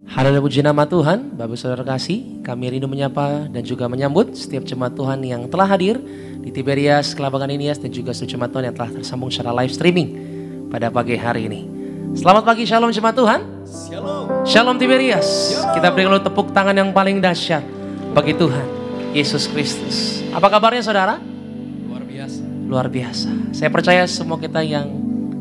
Haleluya, puji nama Tuhan. Bapak saudara kasih, kami rindu menyapa dan juga menyambut setiap jemaat Tuhan yang telah hadir di Tiberias, Kelabakan Inias, dan juga seluruh jemaat Tuhan yang telah tersambung secara live streaming pada pagi hari ini. Selamat pagi, shalom jemaat Tuhan. Shalom. Shalom Tiberias. Kita berikan dulu tepuk tangan yang paling dahsyat bagi Tuhan Yesus Kristus. Apa kabarnya saudara? Luar biasa. Luar biasa. Saya percaya semua kita yang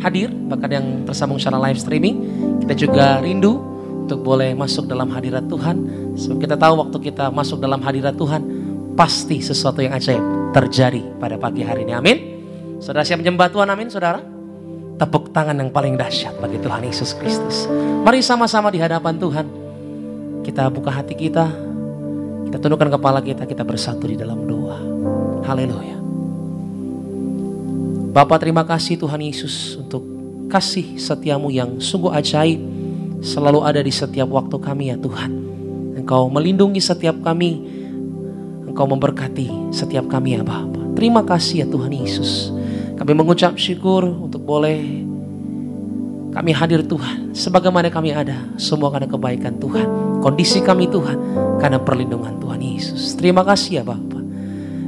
hadir, bahkan yang tersambung secara live streaming, kita juga rindu untuk boleh masuk dalam hadirat Tuhan. Sebab kita tahu waktu kita masuk dalam hadirat Tuhan, pasti sesuatu yang ajaib terjadi pada pagi hari ini. Amin. Saudara siap menyembah Tuhan, amin saudara. Tepuk tangan yang paling dahsyat bagi Tuhan Yesus Kristus. Mari sama-sama di hadapan Tuhan. Kita buka hati kita, kita tundukkan kepala kita, kita bersatu di dalam doa. Haleluya. Bapa, terima kasih Tuhan Yesus untuk kasih setiamu yang sungguh ajaib. Selalu ada di setiap waktu kami ya Tuhan. Engkau melindungi setiap kami. Engkau memberkati setiap kami ya Bapa. Terima kasih ya Tuhan Yesus. Kami mengucap syukur untuk boleh kami hadir Tuhan. Sebagaimana kami ada, semua karena kebaikan Tuhan. Kondisi kami Tuhan, karena perlindungan Tuhan Yesus. Terima kasih ya Bapa.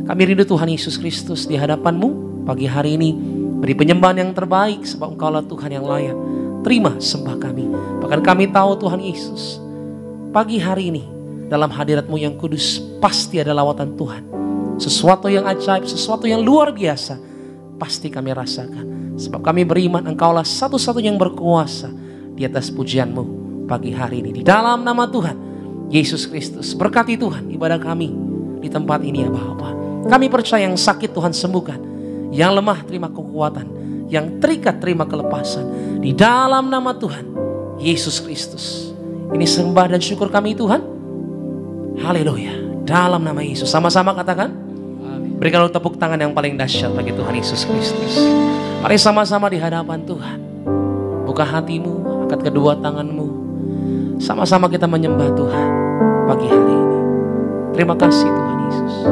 Kami rindu Tuhan Yesus Kristus di hadapan-Mu pagi hari ini. Beri penyembahan yang terbaik sebab Engkaulah Tuhan yang layak. Terima sembah kami. Bahkan kami tahu Tuhan Yesus, pagi hari ini dalam hadirat-Mu yang kudus pasti ada lawatan Tuhan. Sesuatu yang ajaib, sesuatu yang luar biasa pasti kami rasakan. Sebab kami beriman Engkaulah satu-satunya yang berkuasa di atas pujian-Mu pagi hari ini. Di dalam nama Tuhan Yesus Kristus, berkati Tuhan ibadah kami di tempat ini ya Bapa. Kami percaya yang sakit Tuhan sembuhkan, yang lemah terima kekuatan, yang terikat terima kelepasan. Di dalam nama Tuhan Yesus Kristus. Ini sembah dan syukur kami Tuhan. Haleluya. Dalam nama Yesus. Sama-sama katakan. Amin. Berikan tepuk tangan yang paling dahsyat bagi Tuhan Yesus Kristus. Mari sama-sama di hadapan Tuhan. Buka hatimu, angkat kedua tanganmu. Sama-sama kita menyembah Tuhan pagi hari ini. Terima kasih Tuhan Yesus.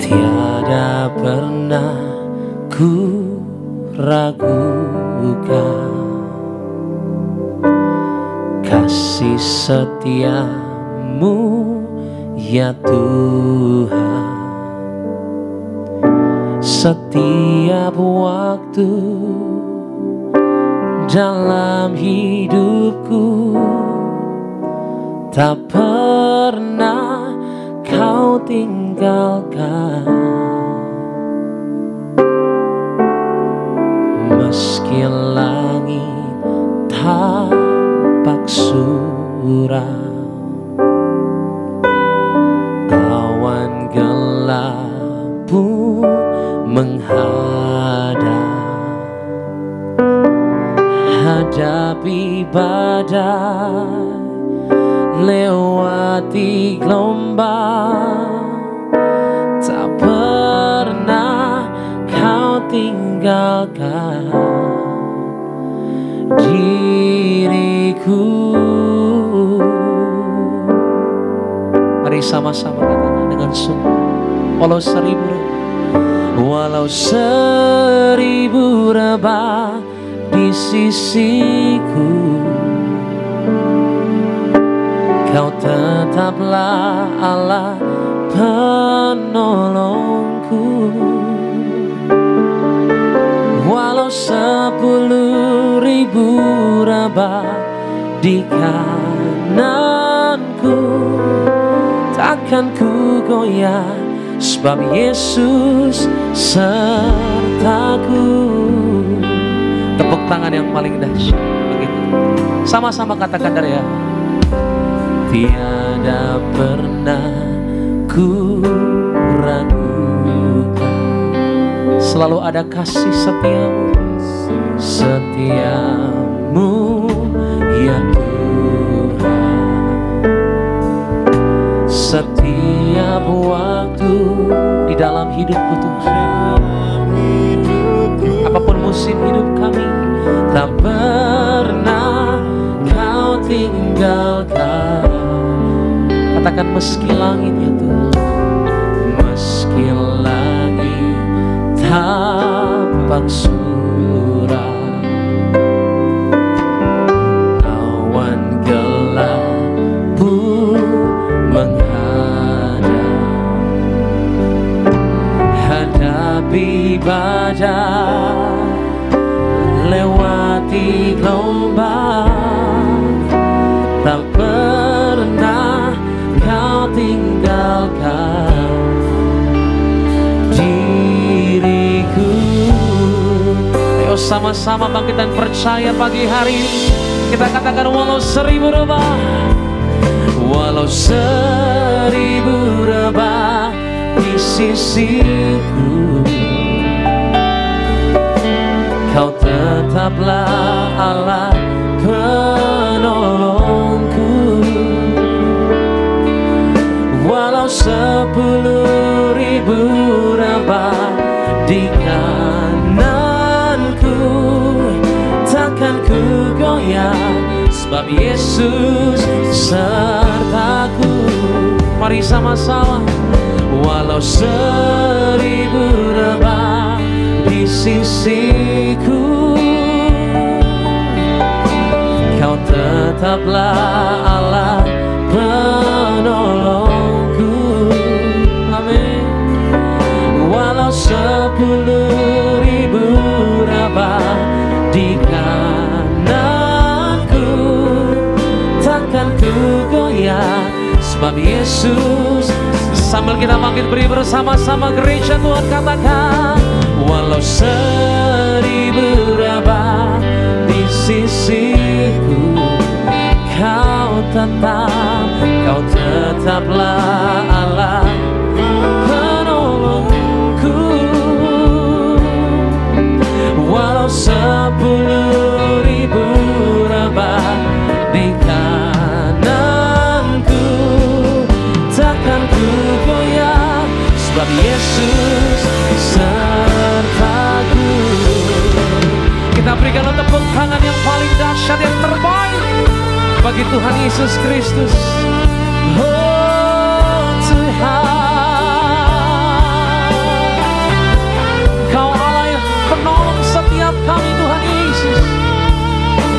Tiada pernah ku ragukan kasih setiamu ya Tuhan. Setiap waktu dalam hidupku tak pernah Kau tinggalkan. Meski langit tampak suram, awan gelap pun menghadap. Hadapi badai, lewati gelombang, tak pernah Kau tinggalkan diriku. Mari sama-sama katakan dengan sungguh. Walau seribu rebah di sisiku, Kau tetaplah Allah penolongku. Walau 10.000 rebah di kananku, takkan ku goyah, sebab Yesus sertaku. Tepuk tangan yang paling dahsyat begitu. Sama-sama katakan dari ya. Tiada pernah ku ragukan, selalu ada kasih setiamu ya Tuhan. Setiap waktu di dalam hidupku Tuhan, apapun musim hidup kami, tak pernah Kau tinggalkan. Katakan meski langit ya Tuhan, meski langit tampak suram, gelombang, tak pernah Kau tinggalkan diriku. Ayo sama-sama bangkit dan percaya pagi hari ini. Kita katakan walau 1000 rebah, walau 1000 rebah di sisiku, Kau tetaplah Allah penolongku. Walau 10.000 rebah di kananku, takkan ku goyah, sebab Yesus sertaku. Mari sama-sama. Walau 1000 rebah di sisiku, Kau tetaplah Allah penolongku. Amin. Walau 10.000 rebah di kananku, takkan ku goyah, sebab Yesus. Sambil kita bangkit beri bersama-sama gereja Tuhan, katakan walau 1000 rebah di sisiku, Kau tetaplah Allah penolongku. Walau 10.000 rebah di kananku, takkan ku goyah, sebab Yesus sertaku. Kita berikan tepuk tangan yang paling dahsyat, yang terbaik bagi Tuhan Yesus Kristus. Oh Tuhan, Kau Allah yang penolong setiap kami Tuhan Yesus.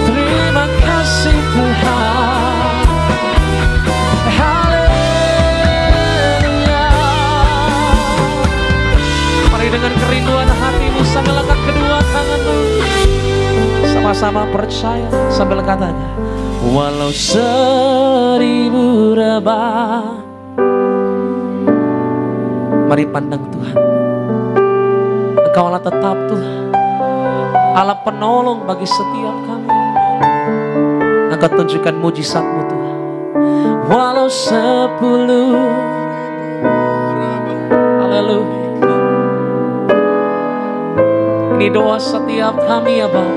Terima kasih Tuhan. Haleluya. Mari dengan kerinduan hatimu sambil angkat kedua tanganmu, sama-sama percaya sambil katakan walau 1000 rebah. Mari pandang Tuhan, Engkau Allah tetap Tuhan, Allah penolong bagi setiap kami. Engkau tunjukkan mujizat-Mu Tuhan. Walau 10. Haleluya. Ini doa setiap kami ya Bapa.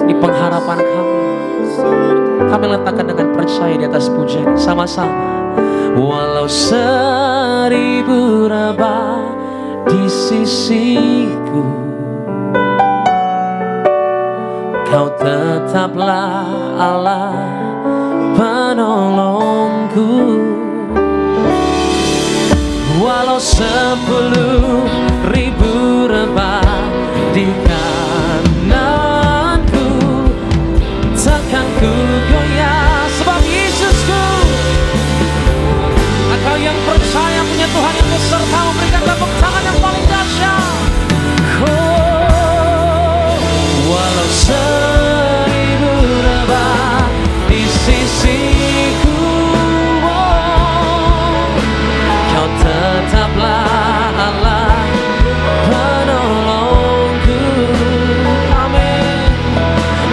Ini pengharapan kami. Kami letakkan dengan percaya di atas pujian sama-sama. Walau 1000 rebah di sisiku, Kau tetaplah Allah penolongku. Walau 10.000 rebah di kananku, takkan ku goyah, sebab Yesusku. Engkau yang percaya punya Tuhan yang beserta, memberikan tepuk tangan yang paling dahsyat. Oh, walau 1000 rebah di sisiku, oh, Kau tetaplah Allah penolongku. Amin.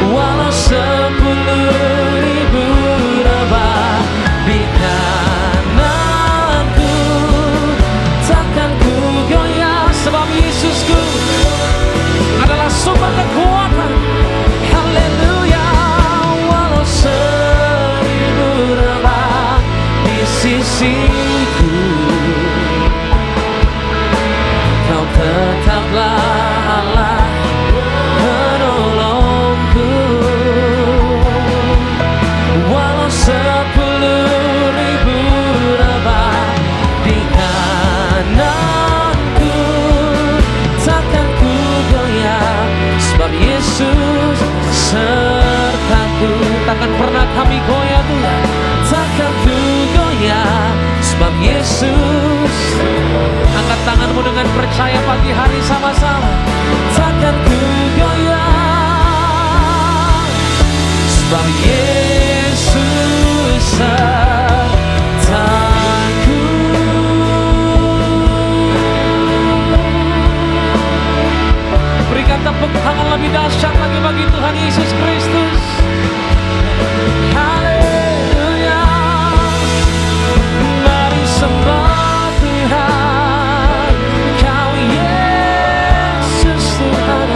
Walau 10.000 rebah di kananku, takkan ku goyah, sebab Yesusku adalah sumber kekuatan. Haleluya. Walau 1000 rebah di sisiku, Kau tetaplah Allah penolongku. Walau 10.000 rebah di kananku, takkan ku goyah, sebab Yesus sertaku. Takkan pernah kami goyah Tuhan, takkan ku goyah, sebab Yesus. Angkat tanganmu dengan percaya pagi hari sama-sama. Takkan ku goyah, Sebab Yesus sertaku. Berikan tepuk tangan lebih dahsyat lagi bagi Tuhan Yesus Kristus. Haleluya. Mari sembah Tuhan, Kau Yesus Tuhan.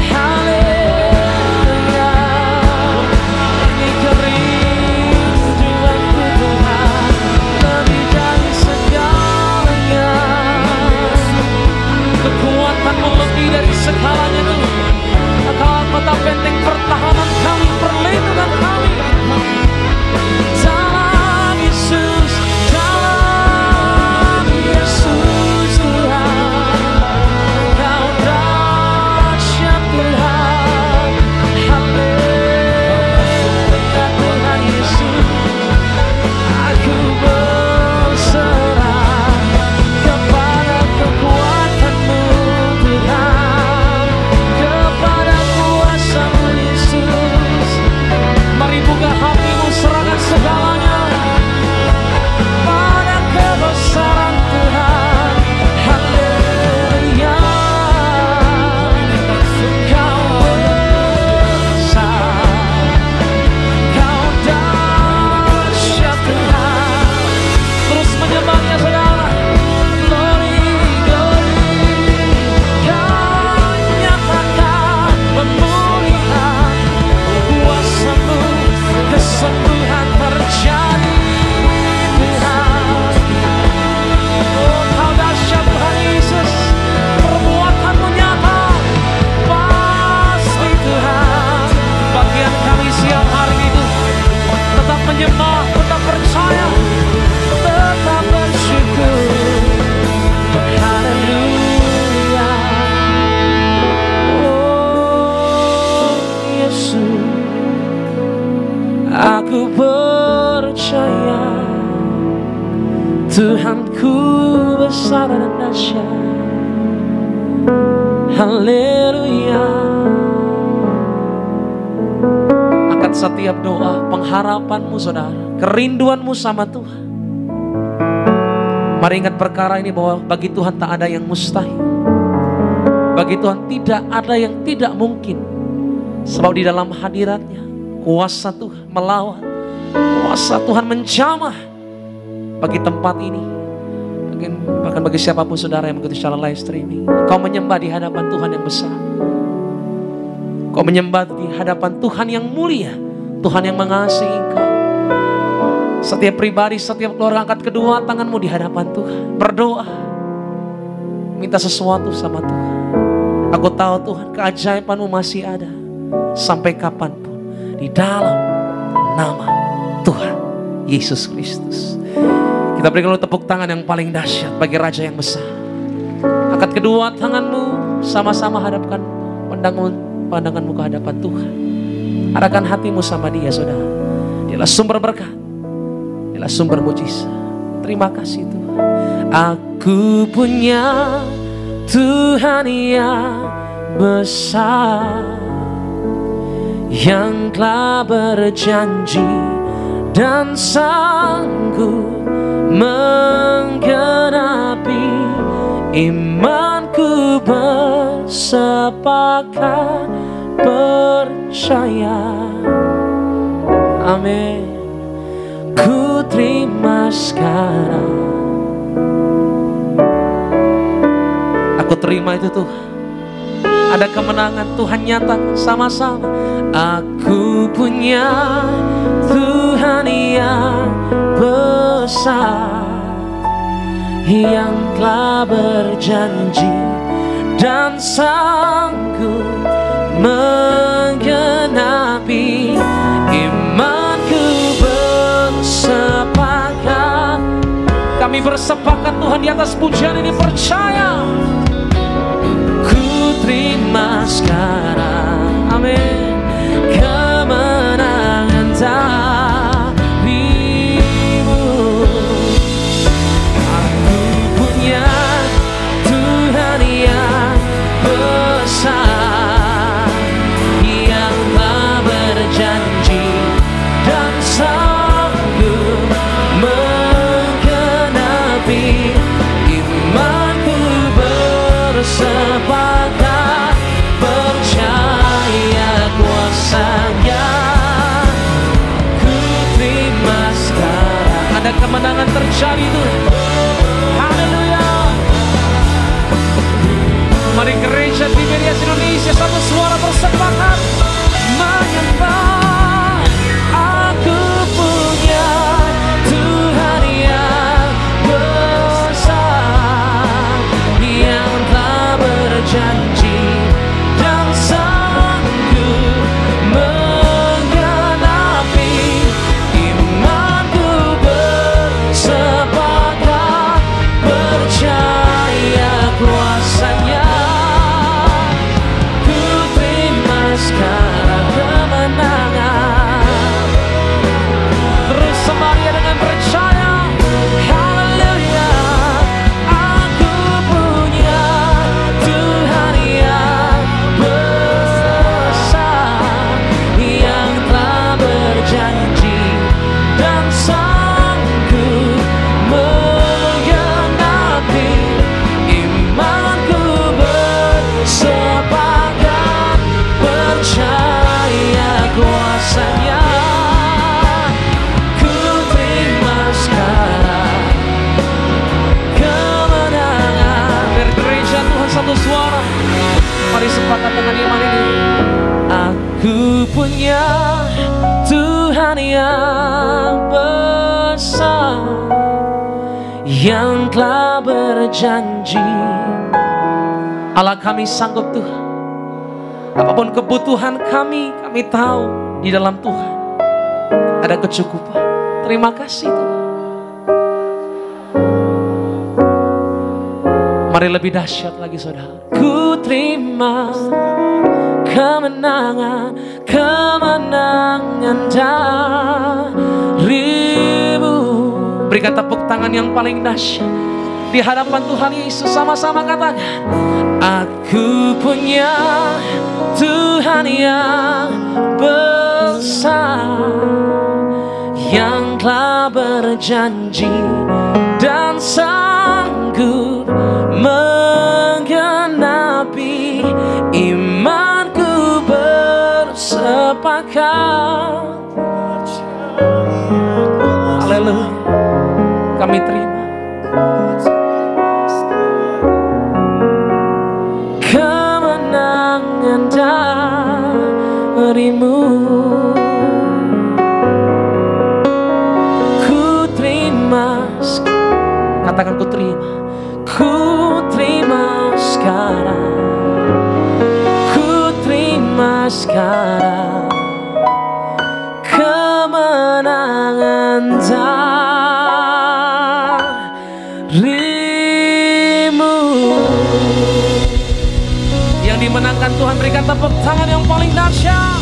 Haleluya. Ini kerinduanku Tuhan, lebih dari segalanya. Kekuatanmu lebih dari segalanya Tuhan. Engkau kota benteng pertahanan kami, perlindungan kami. Dalam Yesus, dalam Yesus Tuhan, Kau dahsyat Tuhan. Haleluya Tuhan Yesus, aku berserah kepada kekuatan-Mu Tuhan, kepada kuasa-Mu Yesus. Mari buka hatimu, serahkan segalanya pada kebesaran Tuhan. Haleluya. Kau besar, Kau dahsyat Tuhan. Terus menyembahnya saudara. Glory, glory. Kau nyatakan pemulihan, kuasa-Mu, kesembuhan terjadi Tuhan. Oh, Kau dahsyat Tuhan Yesus, perbuatan-Mu nyata pasti Tuhan. Bagian kami siang hari itu tetap menyembah, tetap percaya, tetap bersyukur. Haleluya. Oh Yesus, aku percaya Tuhanku besar dan dahsyat. Haleluya. Angkat setiap doa, pengharapanmu saudara, kerinduanmu sama Tuhan. Mari ingat perkara ini, bahwa bagi Tuhan tak ada yang mustahil. Bagi Tuhan tidak ada yang tidak mungkin. Sebab di dalam hadiratnya kuasa Tuhan melawan, kuasa Tuhan menjamah bagi tempat ini. Mungkin bahkan bagi siapapun saudara yang mengikuti secara live streaming, kau menyembah di hadapan Tuhan yang besar. Kau menyembah di hadapan Tuhan yang mulia, Tuhan yang mengasihi engkau. Setiap pribadi, setiap keluarga, angkat kedua tanganmu di hadapan Tuhan, berdoa, minta sesuatu sama Tuhan. Aku tahu Tuhan, keajaiban-Mu masih ada sampai kapanpun di dalam nama Tuhan Yesus Kristus. Kita berikan dulu tepuk tangan yang paling dahsyat bagi Raja yang besar. Angkat kedua tanganmu, sama-sama hadapkan pandanganmu ke hadapan Tuhan. Arahkan hatimu sama Dia saudara. Dialah sumber berkat, Dialah sumber mujizat. Terima kasih Tuhan. Aku punya Tuhan yang besar, yang telah berjanji dan sanggup menggenapi imanku, bersepakat percaya. Amin. Ku terima sekarang. Aku terima itu Tuhan. Ada kemenangan Tuhan nyatakan sama-sama. Aku punya Tuhan yang besar, yang telah berjanji dan sanggup menggenapi imanku, bersepakat. Kami bersepakat Tuhan di atas pujian ini, percaya. Terima sekarang, amin, kemenangan darimu. Aku punya Tuhan yang besar, yang telah kemenangan terjadi Tuhan. Haleluya. Mari gereja Tiberias Indonesia satu suara bersepakat menyembah. Aku punya Tuhan yang besar, yang telah berjanji dan sanggup menggenapi. Imanku bersepakat percaya kuasa-Nya. Ku terima sekarang kemenangan. Terus sembahnya dengan percaya. Haleluya. Aku punya Tuhan yang besar, yang telah berjanji dan sanggup menggenapi. Imanku bersepakat percaya kuasa-Nya. Ku terima sekarang kemenangan. Dari gereja Tuhan satu suara, mari sepakat dengan iman ini. Aku punya Tuhan yang besar, yang telah berjanji. Allah, kami sanggup Tuhan. Apapun kebutuhan kami tahu di dalam Tuhan ada kecukupan. Terima kasih Tuhan. Mari lebih dahsyat lagi saudara. Ku terima kemenangan, kemenangan darimu. Berikan tepuk tangan yang paling dahsyat di hadapan Tuhan Yesus. Sama-sama katakan, aku punya Tuhan yang besar, yang telah berjanji dan sanggup menggenapi. Imanku bersepakat. Haleluya. Kami terima kemenangan darimu. Ku terima, katakan ku terima. Ku terima sekarang. Ku terima sekarang kemenangan darimu. Yang dimenangkan Tuhan, berikan tepuk tangan yang paling dahsyat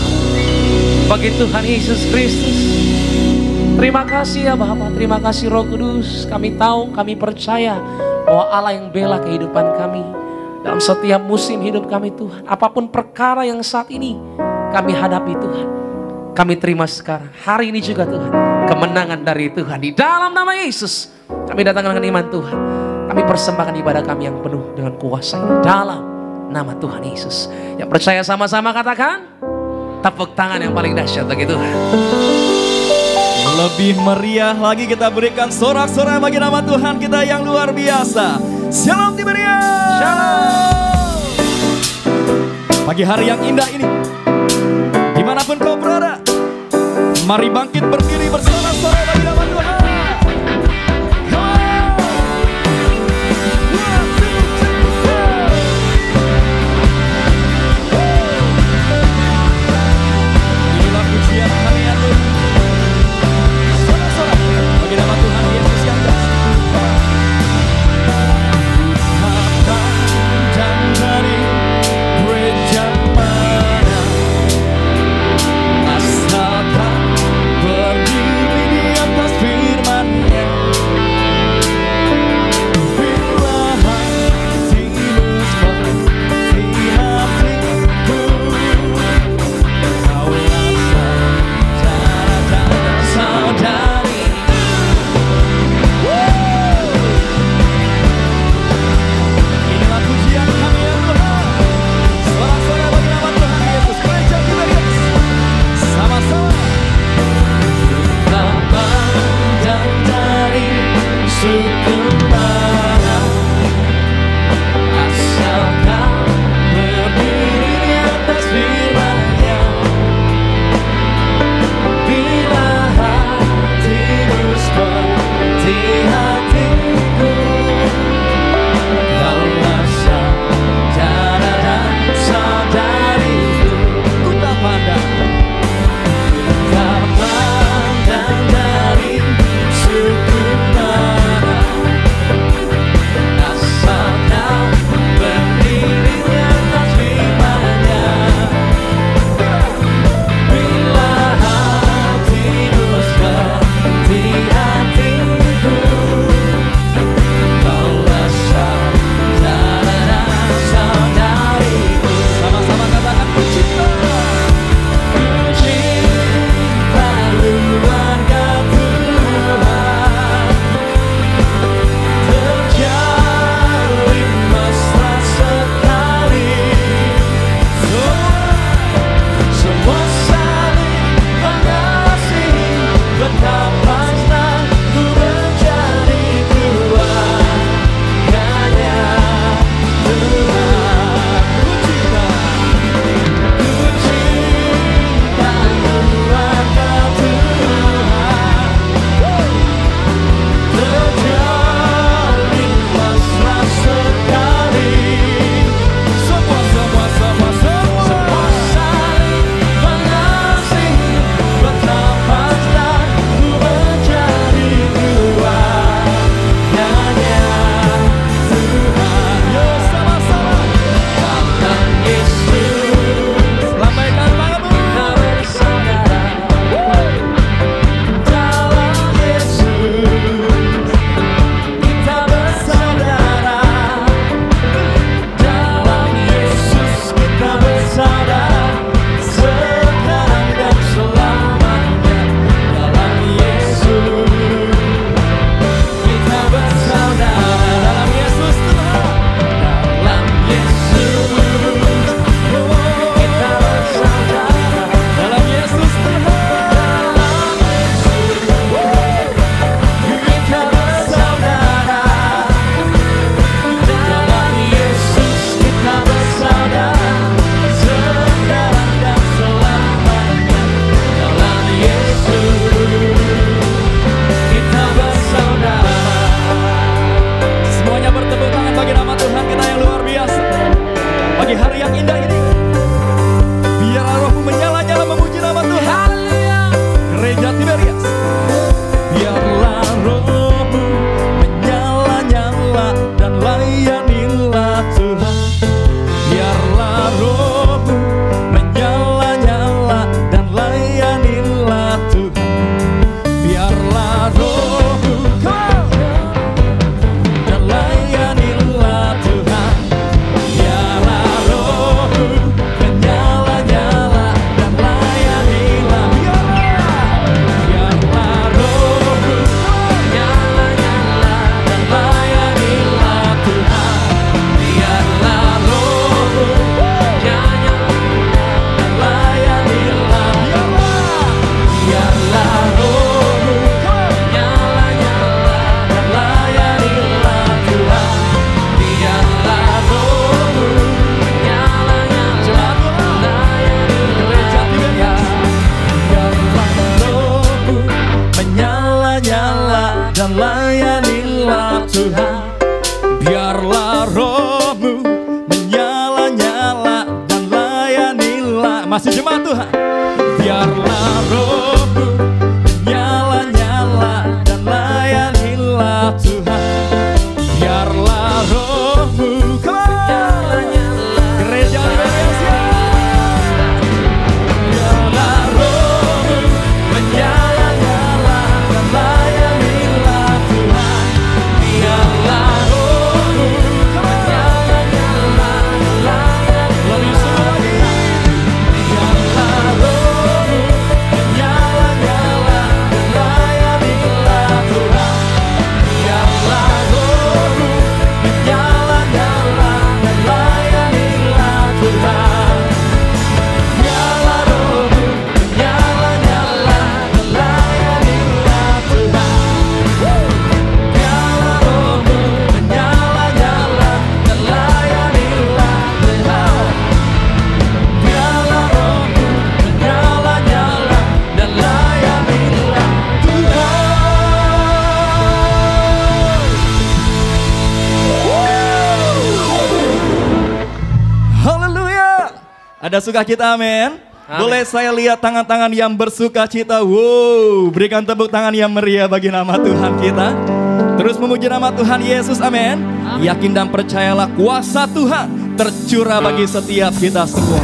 bagi Tuhan Yesus Kristus. Terima kasih ya Bapa, terima kasih Roh Kudus. Kami tahu, kami percaya bahwa Allah yang bela kehidupan kami dalam setiap musim hidup kami Tuhan. Apapun perkara yang saat ini kami hadapi Tuhan, kami terima sekarang. Hari ini juga Tuhan, kemenangan dari Tuhan. Di dalam nama Yesus kami datang dengan iman Tuhan. Kami persembahkan ibadah kami yang penuh dengan kuasa ini dalam nama Tuhan Yesus. Yang percaya sama-sama katakan, tepuk tangan yang paling dahsyat bagi Tuhan. Lebih meriah lagi kita berikan sorak-sorai bagi nama Tuhan kita yang luar biasa. Shalom Tiberias. Shalom. Pagi hari yang indah ini, dimanapun kau berada, mari bangkit berdiri bersorak-sorai bagi nama Tuhan. Inilah pujian kami ya Tuhan. Sorak-sorai bagi nama Tuhan Yesus yang dahsyat. Dan dari gereja mana asalkan berdiri di Tuhan. Biarlah rohmu nyala-nyala dan layanilah Tuhan. Biarlah rohmu nyala-nyala. Gereja Indonesia. Biarlah rohmu menyala-nyala dan layanilah Tuhan. Biarlah rohmu menyala-nyala dan layanilah. Lebih semua lagi. Biarlah rohmu menyala-nyala dan layanilah Tuhan. Biarlah rohmu menyala-nyala dan layanilah Tuhan. Biarlah rohmu menyala-nyala dan layanilah Tuhan. Biarlah rohmu menyala-nyala dan layanilah Tuhan. Biarlah rohmu menyala-nyala dan layanilah Tuhan. Haleluya. Ada sukacita, amin. Boleh saya lihat tangan-tangan yang bersukacita. Wow, berikan tepuk tangan yang meriah bagi nama Tuhan kita. Terus memuji nama Tuhan Yesus, amin. Yakin dan percayalah kuasa Tuhan tercurah bagi setiap kita semua.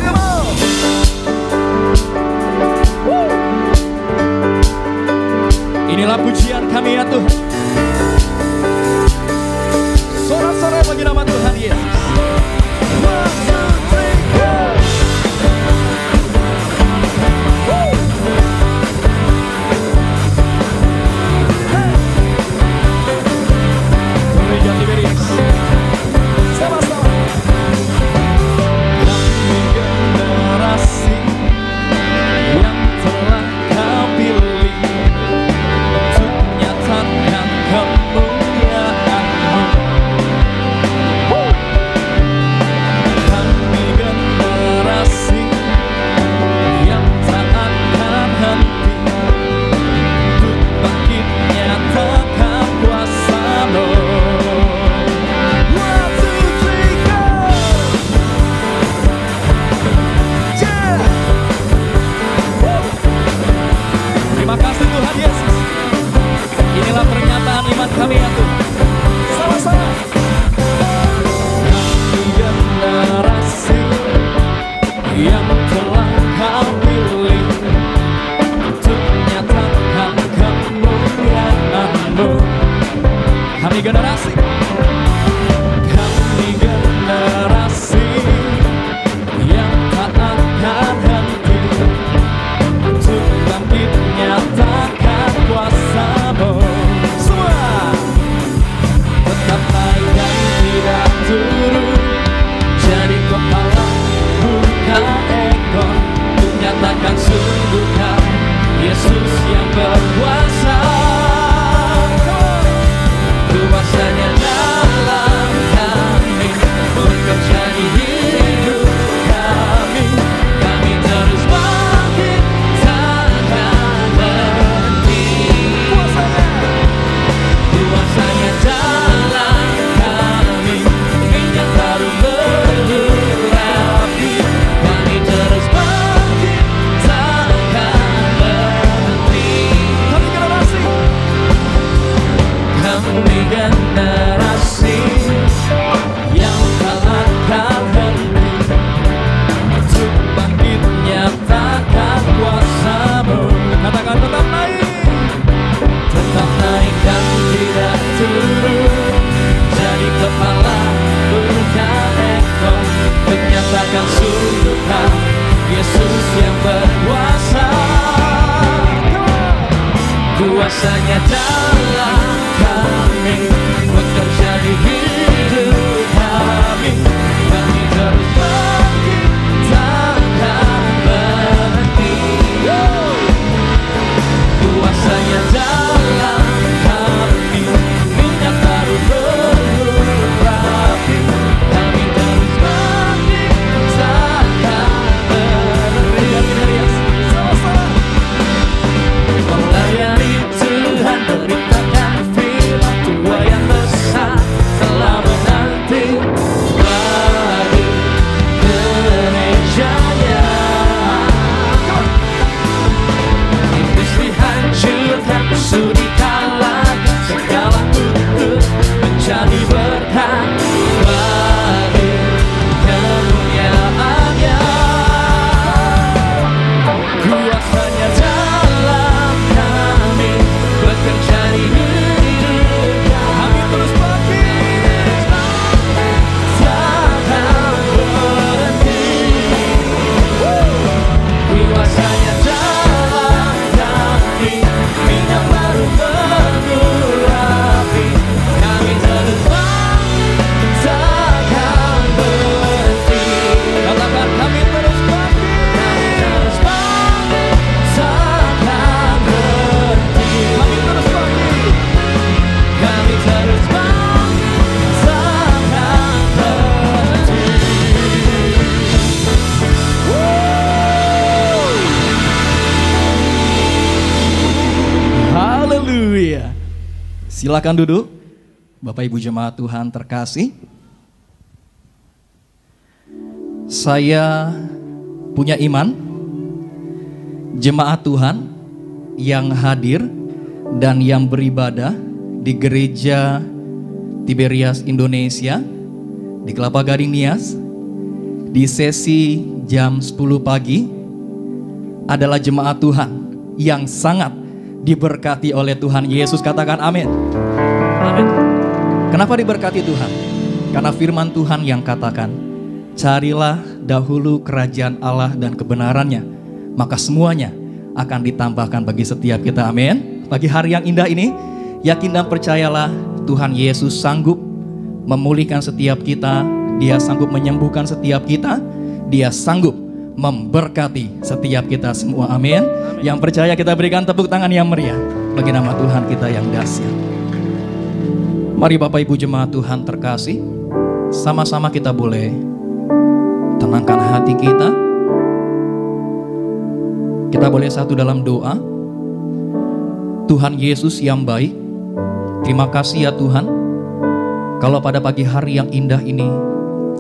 Inilah pujian kami ya Tuhan. Sorak-sorai bagi nama Tuhan Yesus. One, two, three, go. Hey. Gereja Tiberias. Sama-sama. Kami generasi yang telah Kau pilih untuk nyatakan kemuliaan-Mu. Kami generasi yang tak akan henti untuk bangkit nyatakan kuasa-Mu. One, two, three, go! Yeah! Terima kasih Tuhan Yesus. Inilah pernyataan iman kami ya Tuhan. Sama-sama. Kami generasi yang telah Kau pilih untuk menyatakan kemuliaan-Mu. Kami generasi. Kami generasi yang tak akan henti untuk bangkit nyatakan kuasa-Mu. Semua tetap naik dan tidak turun, jadi kepala bukan ekor, untuk nyatakan sungguh Kau Yesus yang berkuasa. Kuasanya dalam kami, bekerja di hidup kami. Kami terus bangkit, takkan berhenti. Kuasanya dalam kami, minyak baru berapi. Kami terus bangkit, takkan berhenti. Kami generasi yang tak akan henti untuk bangkit nyatakan kuasa-Mu. Katakan tetap naik dan tidak turun, jadi kepala bukan ekor, untuk nyatakan sungguh Kau Yesus yang berkuasa. Kuasanya dalam kami, bekerja di hidup kami. Kami terus bangkit, takkan berhenti. Kuasanya dalam kami, minyak baru berapi. Kami terus bangkit, takkan berhenti. Sama-sama. Melayani Tuhan, berita Kuasanya dalam kami bekerja di hidup kami terus bangkit, takkan berhenti. Kuasanya dalam kami, minyak baru mengurapi kami terus bangkit, takkan berhenti. Katakan kami terus bangkit, kami terus bangkit, takkan berhenti. Kami terus bangkit, kami terus bangkit, takkan berhenti. Haleluya. Silakan duduk. Bapak Ibu jemaat Tuhan terkasih. Saya punya iman jemaat Tuhan yang hadir dan yang beribadah di gereja Tiberias Indonesia di Kelapa Gading Nias di sesi jam 10 pagi adalah jemaat Tuhan yang sangat diberkati oleh Tuhan Yesus. Katakan amin. Amin. Kenapa diberkati Tuhan? Karena firman Tuhan yang katakan, carilah dahulu kerajaan Allah dan kebenarannya, maka semuanya akan ditambahkan bagi setiap kita. Amin. Pagi hari yang indah ini, yakin dan percayalah Tuhan Yesus sanggup memulihkan setiap kita. Dia sanggup menyembuhkan setiap kita. Dia sanggup memberkati setiap kita semua. Amin. Yang percaya kita berikan tepuk tangan yang meriah bagi nama Tuhan kita yang dahsyat. Mari Bapak Ibu jemaat Tuhan terkasih, sama-sama kita boleh tenangkan hati kita. Kita boleh satu dalam doa. Tuhan Yesus yang baik, terima kasih ya Tuhan, kalau pada pagi hari yang indah ini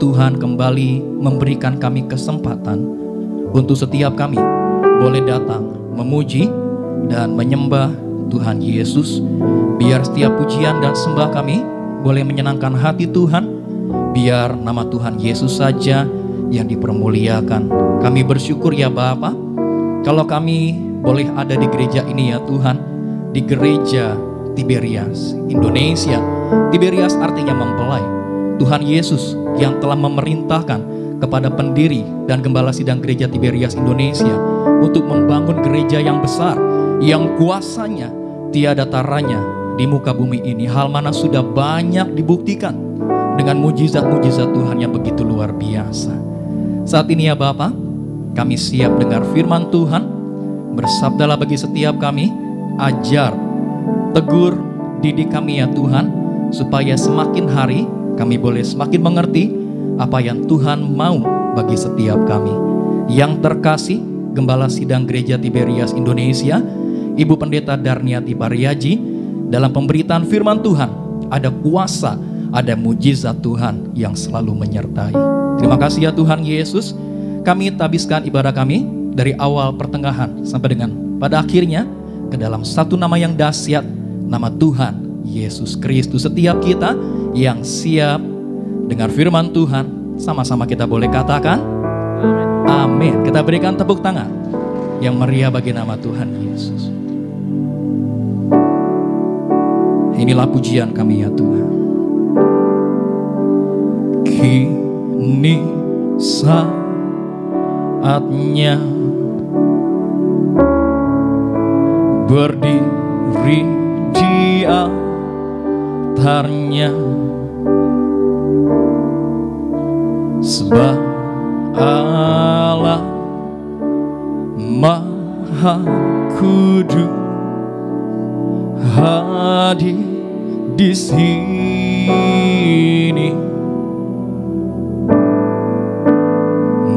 Tuhan kembali memberikan kami kesempatan untuk setiap kami boleh datang memuji dan menyembah Tuhan Yesus. Biar setiap pujian dan sembah kami boleh menyenangkan hati Tuhan. Biar nama Tuhan Yesus saja yang dipermuliakan. Kami bersyukur ya Bapa, kalau kami boleh ada di gereja ini ya Tuhan, di gereja Tiberias Indonesia. Tiberias artinya mempelai. Tuhan Yesus yang telah memerintahkan kepada pendiri dan gembala sidang gereja Tiberias Indonesia untuk membangun gereja yang besar, yang kuasanya tiada taranya di muka bumi ini. Hal mana sudah banyak dibuktikan dengan mujizat-mujizat Tuhan yang begitu luar biasa. Saat ini ya Bapa, kami siap dengar firman Tuhan. Bersabdalah bagi setiap kami, ajar, tegur, didik kami ya Tuhan, supaya semakin hari kami boleh semakin mengerti apa yang Tuhan mau bagi setiap kami. Yang terkasih, Gembala Sidang Gereja Tiberias Indonesia, Ibu Pendeta Darniati Pariaji, dalam pemberitaan firman Tuhan ada kuasa, ada mujizat Tuhan yang selalu menyertai. Terima kasih ya Tuhan Yesus. Kami tabiskan ibadah kami dari awal pertengahan sampai dengan pada akhirnya ke dalam satu nama yang dahsyat, nama Tuhan Yesus Kristus. Setiap kita yang siap dengar firman Tuhan, sama-sama kita boleh katakan amin. Kita berikan tepuk tangan yang meriah bagi nama Tuhan Yesus. Inilah pujian kami ya Tuhan. Kini saatnya berdiri di altarnya, sebab Allah Maha Kudus hadir di sini.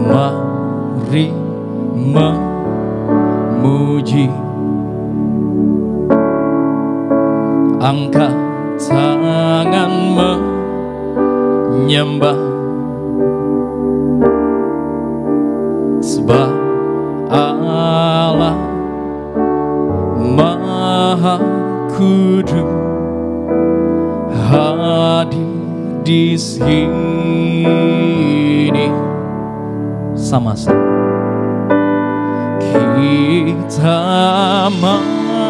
Mari memuji, angkat tangan menyembah, sebab Allah Maha Kudus hadir di sini. Sama-sama. Kini kita masuk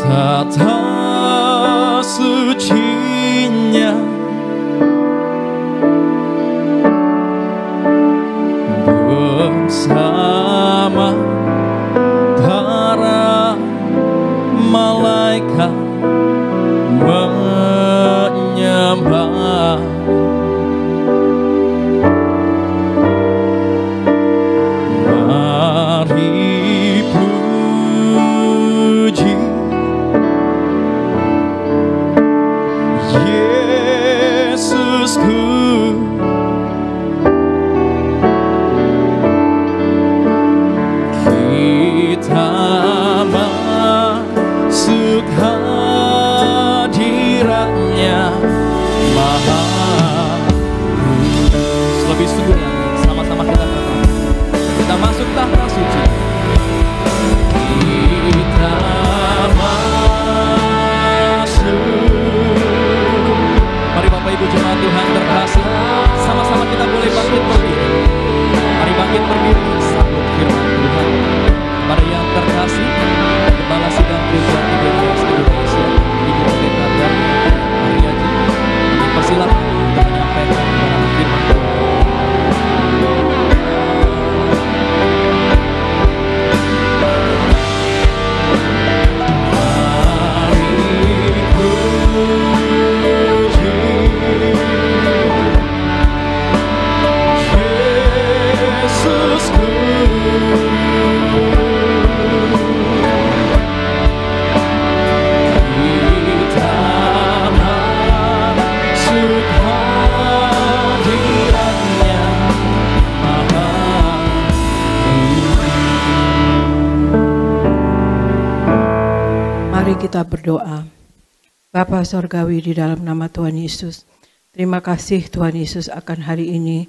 tata sucinya, bersama para malaikat menyembah. Mari puji Yesusku, kita masuk hadiratnya Maha. Lebih sungguh lagi, sama-sama kita katakan, kita masuk tahta suci. Kita masuk. Mari Bapak Ibu jemaat Tuhan terkasih, sama-sama kita boleh bangkit berdiri. Mari bangkit berdiri, sambut firman Tuhan. Para yang terkasih, Kepala Sidang Gereja IGWS Indonesia, Ibu Pendeta dan Maria Ji, dipersilakan untuk menyampaikan kebenaran firman Tuhan. Mari kita berdoa. Bapa Sorgawi, di dalam nama Tuhan Yesus, terima kasih Tuhan Yesus akan hari ini.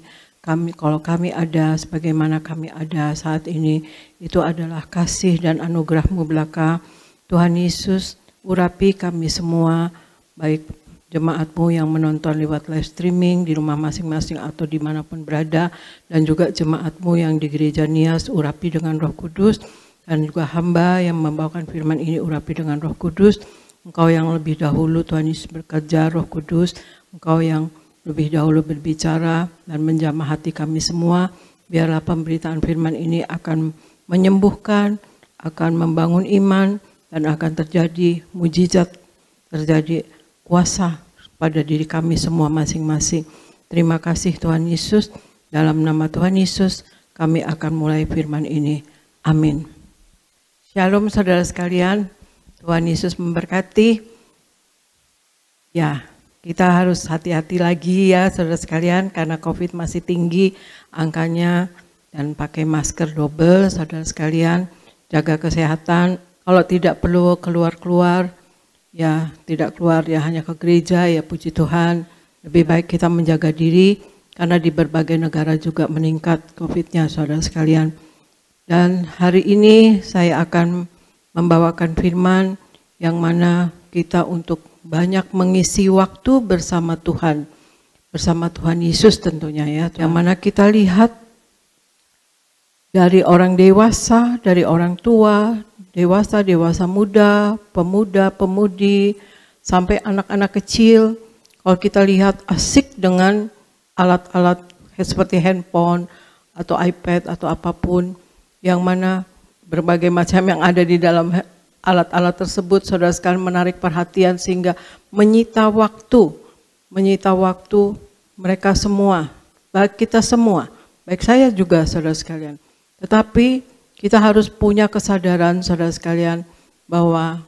Kalau kami ada sebagaimana kami ada saat ini, itu adalah kasih dan anugerah-Mu belaka. Tuhan Yesus, urapi kami semua, baik jemaat-Mu yang menonton lewat live streaming di rumah masing-masing atau dimanapun berada, dan juga jemaat-Mu yang di gereja Nias, urapi dengan Roh Kudus. Dan juga hamba yang membawakan firman ini, urapi dengan Roh Kudus. Engkau yang lebih dahulu Tuhan Yesus bekerja, Roh Kudus. Engkau yang lebih dahulu berbicara dan menjamah hati kami semua. Biarlah pemberitaan firman ini akan menyembuhkan, akan membangun iman, dan akan terjadi mujizat, terjadi kuasa pada diri kami semua masing-masing. Terima kasih Tuhan Yesus. Dalam nama Tuhan Yesus kami akan mulai firman ini. Amin. Shalom saudara sekalian, Tuhan Yesus memberkati. Ya, kita harus hati-hati lagi ya saudara sekalian, karena COVID masih tinggi angkanya, dan pakai masker double saudara sekalian, jaga kesehatan. Kalau tidak perlu keluar-keluar, ya tidak keluar ya hanya ke gereja, ya puji Tuhan. Lebih baik kita menjaga diri, karena di berbagai negara juga meningkat COVID-nya saudara sekalian. Dan hari ini saya akan membawakan firman yang mana kita untuk banyak mengisi waktu bersama Tuhan. Bersama Tuhan Yesus tentunya ya. Yang mana kita lihat dari orang dewasa, dari orang tua, dewasa muda, pemuda, pemudi, sampai anak-anak kecil. Kalau kita lihat asik dengan alat-alat seperti handphone atau iPad atau apapun, yang mana berbagai macam yang ada di dalam alat-alat tersebut, saudara sekalian, menarik perhatian sehingga menyita waktu mereka semua, baik kita semua, baik saya juga saudara sekalian. Tetapi kita harus punya kesadaran saudara sekalian bahwa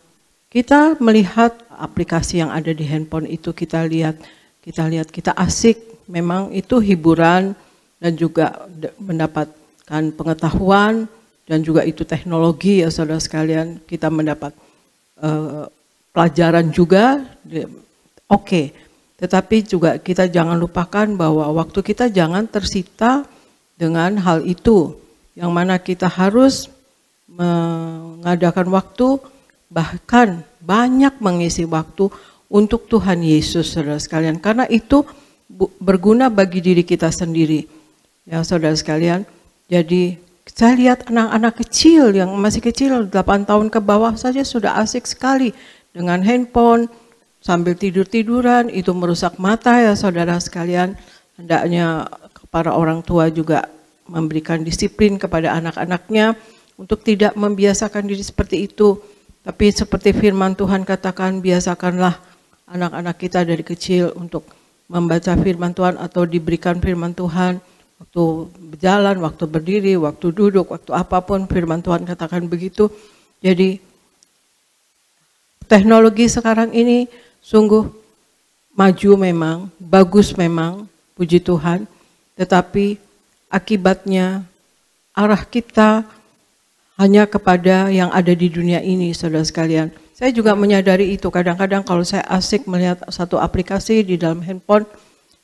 kita melihat aplikasi yang ada di handphone itu, kita lihat kita asik, memang itu hiburan dan juga mendapatkan pengetahuan, dan juga itu teknologi ya saudara sekalian, kita mendapat pelajaran juga, oke. Tetapi juga kita jangan lupakan bahwa waktu kita jangan tersita dengan hal itu, yang mana kita harus mengadakan waktu, bahkan banyak mengisi waktu untuk Tuhan Yesus saudara sekalian, karena itu berguna bagi diri kita sendiri. Ya saudara sekalian, jadi saya lihat anak-anak kecil yang masih kecil 8 tahun ke bawah saja sudah asik sekali dengan handphone sambil tidur-tiduran, itu merusak mata ya saudara sekalian. Hendaknya para orang tua juga memberikan disiplin kepada anak-anaknya untuk tidak membiasakan diri seperti itu. Tapi seperti firman Tuhan katakan, biasakanlah anak-anak kita dari kecil untuk membaca firman Tuhan atau diberikan firman Tuhan. Waktu berjalan, waktu berdiri, waktu duduk, waktu apapun firman Tuhan katakan begitu. Jadi teknologi sekarang ini sungguh maju memang, bagus memang, puji Tuhan. Tetapi akibatnya arah kita hanya kepada yang ada di dunia ini, saudara sekalian. Saya juga menyadari itu, kadang-kadang kalau saya asik melihat satu aplikasi di dalam handphone,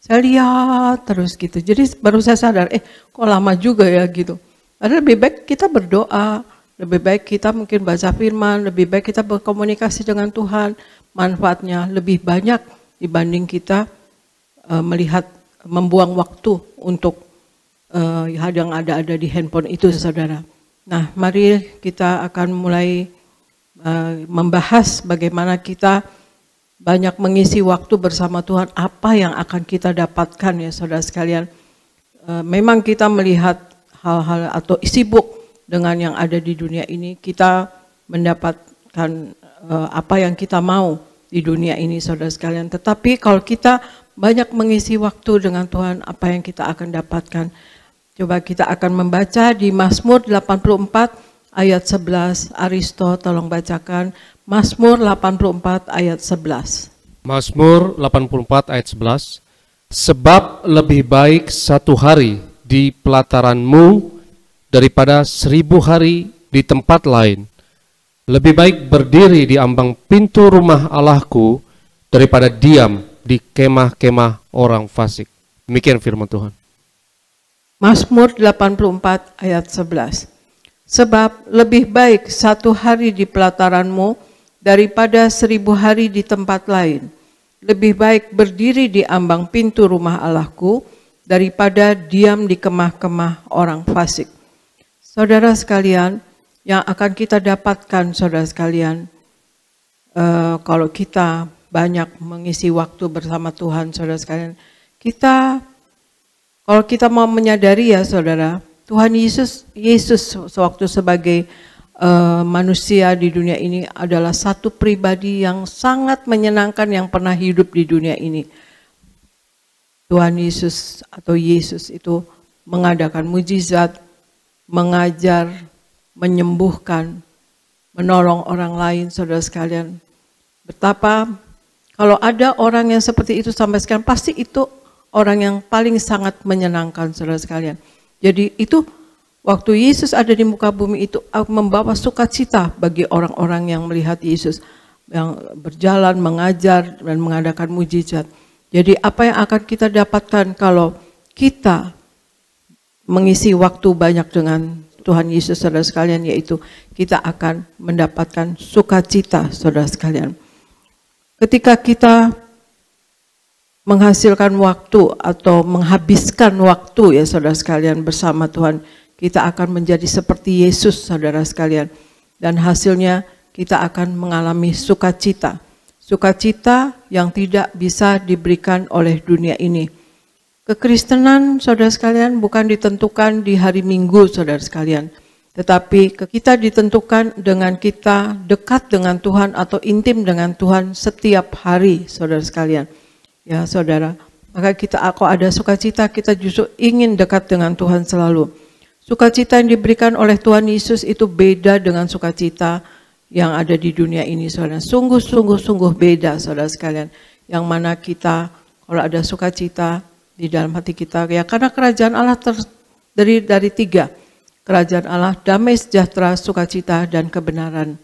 saya lihat terus gitu. Jadi baru saya sadar, kok lama juga ya gitu. Padahal lebih baik kita berdoa, lebih baik kita mungkin baca firman, lebih baik kita berkomunikasi dengan Tuhan. Manfaatnya lebih banyak dibanding kita melihat, membuang waktu untuk hal yang ada di handphone itu, saudara. Nah, mari kita akan mulai membahas bagaimana kita banyak mengisi waktu bersama Tuhan, apa yang akan kita dapatkan ya saudara sekalian. Memang kita melihat hal-hal atau sibuk dengan yang ada di dunia ini, kita mendapatkan apa yang kita mau di dunia ini saudara sekalian. Tetapi kalau kita banyak mengisi waktu dengan Tuhan, apa yang kita akan dapatkan? Coba kita akan membaca di Mazmur 84 ayat 11. Aristo tolong bacakan. Mazmur 84 ayat 11. Mazmur 84 ayat 11. Sebab lebih baik 1 hari di pelataranmu daripada 1000 hari di tempat lain. Lebih baik berdiri di ambang pintu rumah Allahku daripada diam di kemah-kemah orang fasik. Demikian firman Tuhan. Mazmur 84 ayat 11. Sebab lebih baik 1 hari di pelataranmu daripada 1000 hari di tempat lain. Lebih baik berdiri di ambang pintu rumah Allahku daripada diam di kemah-kemah orang fasik. Saudara sekalian, yang akan kita dapatkan saudara sekalian, kalau kita banyak mengisi waktu bersama Tuhan saudara sekalian, kalau kita mau menyadari ya saudara, Tuhan Yesus sewaktu sebagai manusia di dunia ini adalah satu pribadi yang sangat menyenangkan yang pernah hidup di dunia ini. Tuhan Yesus atau Yesus itu mengadakan mujizat, mengajar, menyembuhkan, menolong orang lain saudara sekalian. Betapa kalau ada orang yang seperti itu sampai sekarang, pasti itu orang yang paling sangat menyenangkan saudara sekalian. Jadi itu waktu Yesus ada di muka bumi itu membawa sukacita bagi orang-orang yang melihat Yesus yang berjalan, mengajar dan mengadakan mujizat. Jadi apa yang akan kita dapatkan kalau kita mengisi waktu banyak dengan Tuhan Yesus saudara sekalian, yaitu kita akan mendapatkan sukacita saudara sekalian. Ketika kita menghasilkan waktu atau menghabiskan waktu ya saudara sekalian bersama Tuhan, kita akan menjadi seperti Yesus saudara sekalian. Dan hasilnya kita akan mengalami sukacita. Sukacita yang tidak bisa diberikan oleh dunia ini. Kekristenan saudara sekalian bukan ditentukan di hari Minggu saudara sekalian. Tetapi kita ditentukan dengan kita dekat dengan Tuhan atau intim dengan Tuhan setiap hari saudara sekalian. Ya saudara, maka kalau ada sukacita, kita justru ingin dekat dengan Tuhan selalu. Sukacita yang diberikan oleh Tuhan Yesus itu beda dengan sukacita yang ada di dunia ini saudara. Sungguh beda saudara sekalian. Yang mana kita kalau ada sukacita di dalam hati kita, ya karena kerajaan Allah terdiri dari 3. Kerajaan Allah, damai, sejahtera, sukacita, dan kebenaran.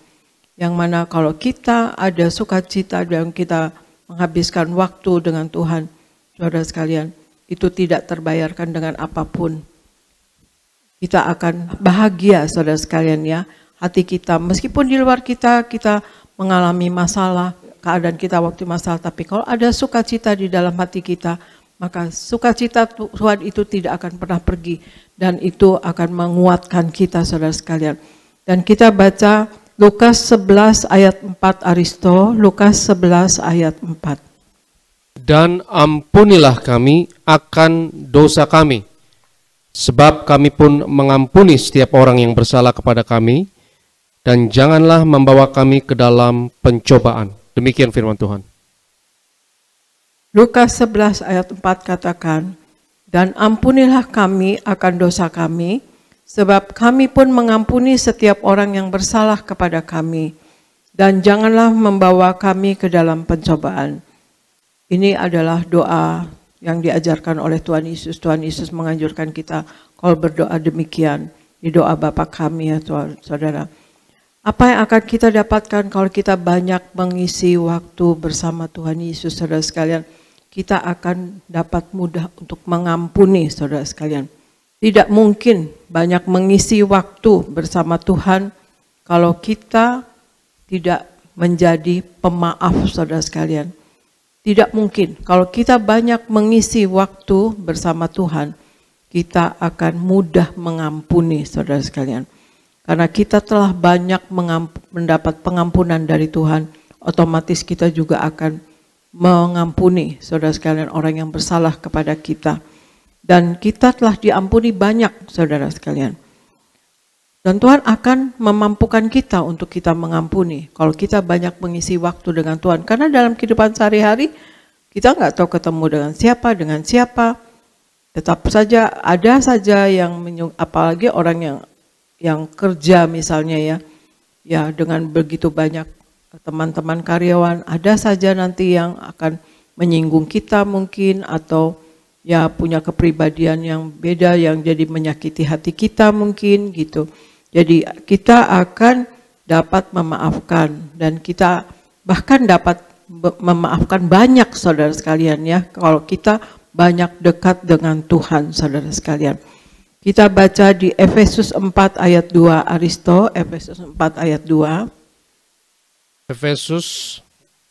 Yang mana kalau kita ada sukacita dan kita menghabiskan waktu dengan Tuhan, saudara sekalian, itu tidak terbayarkan dengan apapun. Kita akan bahagia, saudara sekalian ya, hati kita. Meskipun di luar kita mengalami masalah, keadaan kita waktu masalah, tapi kalau ada sukacita di dalam hati kita, maka sukacita Tuhan itu tidak akan pernah pergi, dan itu akan menguatkan kita, saudara sekalian. Dan kita baca Lukas 11 ayat 4 Aristo, Lukas 11 ayat 4. Dan ampunilah kami akan dosa kami, sebab kami pun mengampuni setiap orang yang bersalah kepada kami, dan janganlah membawa kami ke dalam pencobaan. Demikian firman Tuhan. Lukas 11 ayat 4 katakan, dan ampunilah kami akan dosa kami, sebab kami pun mengampuni setiap orang yang bersalah kepada kami, dan janganlah membawa kami ke dalam pencobaan. Ini adalah doa yang diajarkan oleh Tuhan Yesus. Tuhan Yesus menganjurkan kita kalau berdoa demikian, di doa Bapa kami ya Tuhan, saudara. Apa yang akan kita dapatkan kalau kita banyak mengisi waktu bersama Tuhan Yesus, saudara sekalian? Kita akan dapat mudah untuk mengampuni, saudara sekalian. Tidak mungkin banyak mengisi waktu bersama Tuhan kalau kita tidak menjadi pemaaf, saudara sekalian. Tidak mungkin kalau kita banyak mengisi waktu bersama Tuhan, kita akan mudah mengampuni, saudara sekalian. Karena kita telah banyak mendapat pengampunan dari Tuhan, otomatis kita juga akan mengampuni, saudara sekalian, orang yang bersalah kepada kita. Dan kita telah diampuni banyak, saudara sekalian. Dan Tuhan akan memampukan kita untuk kita mengampuni kalau kita banyak mengisi waktu dengan Tuhan. Karena dalam kehidupan sehari-hari kita nggak tahu ketemu dengan siapa. Tetap saja ada saja yang apalagi orang yang kerja misalnya ya dengan begitu banyak teman-teman karyawan, ada saja nanti yang akan menyinggung kita mungkin, atau ya punya kepribadian yang beda yang jadi menyakiti hati kita mungkin gitu. Jadi kita akan dapat memaafkan, dan kita bahkan dapat memaafkan banyak, saudara sekalian ya, kalau kita banyak dekat dengan Tuhan, saudara sekalian. Kita baca di Efesus 4 ayat 2 Aristo, Efesus 4 ayat 2. Efesus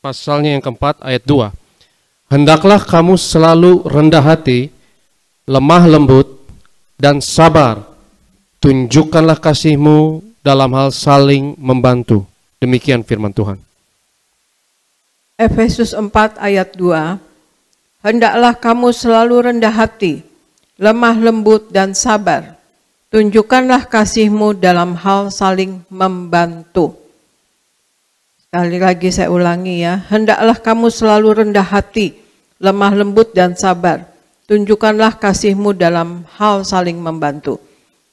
pasalnya yang keempat ayat 2. Hendaklah kamu selalu rendah hati, lemah lembut, dan sabar. Tunjukkanlah kasihmu dalam hal saling membantu. Demikian firman Tuhan. Efesus 4 ayat 2. Hendaklah kamu selalu rendah hati, lemah lembut, dan sabar. Tunjukkanlah kasihmu dalam hal saling membantu. Sekali lagi saya ulangi ya, hendaklah kamu selalu rendah hati, lemah lembut, dan sabar. Tunjukkanlah kasihmu dalam hal saling membantu.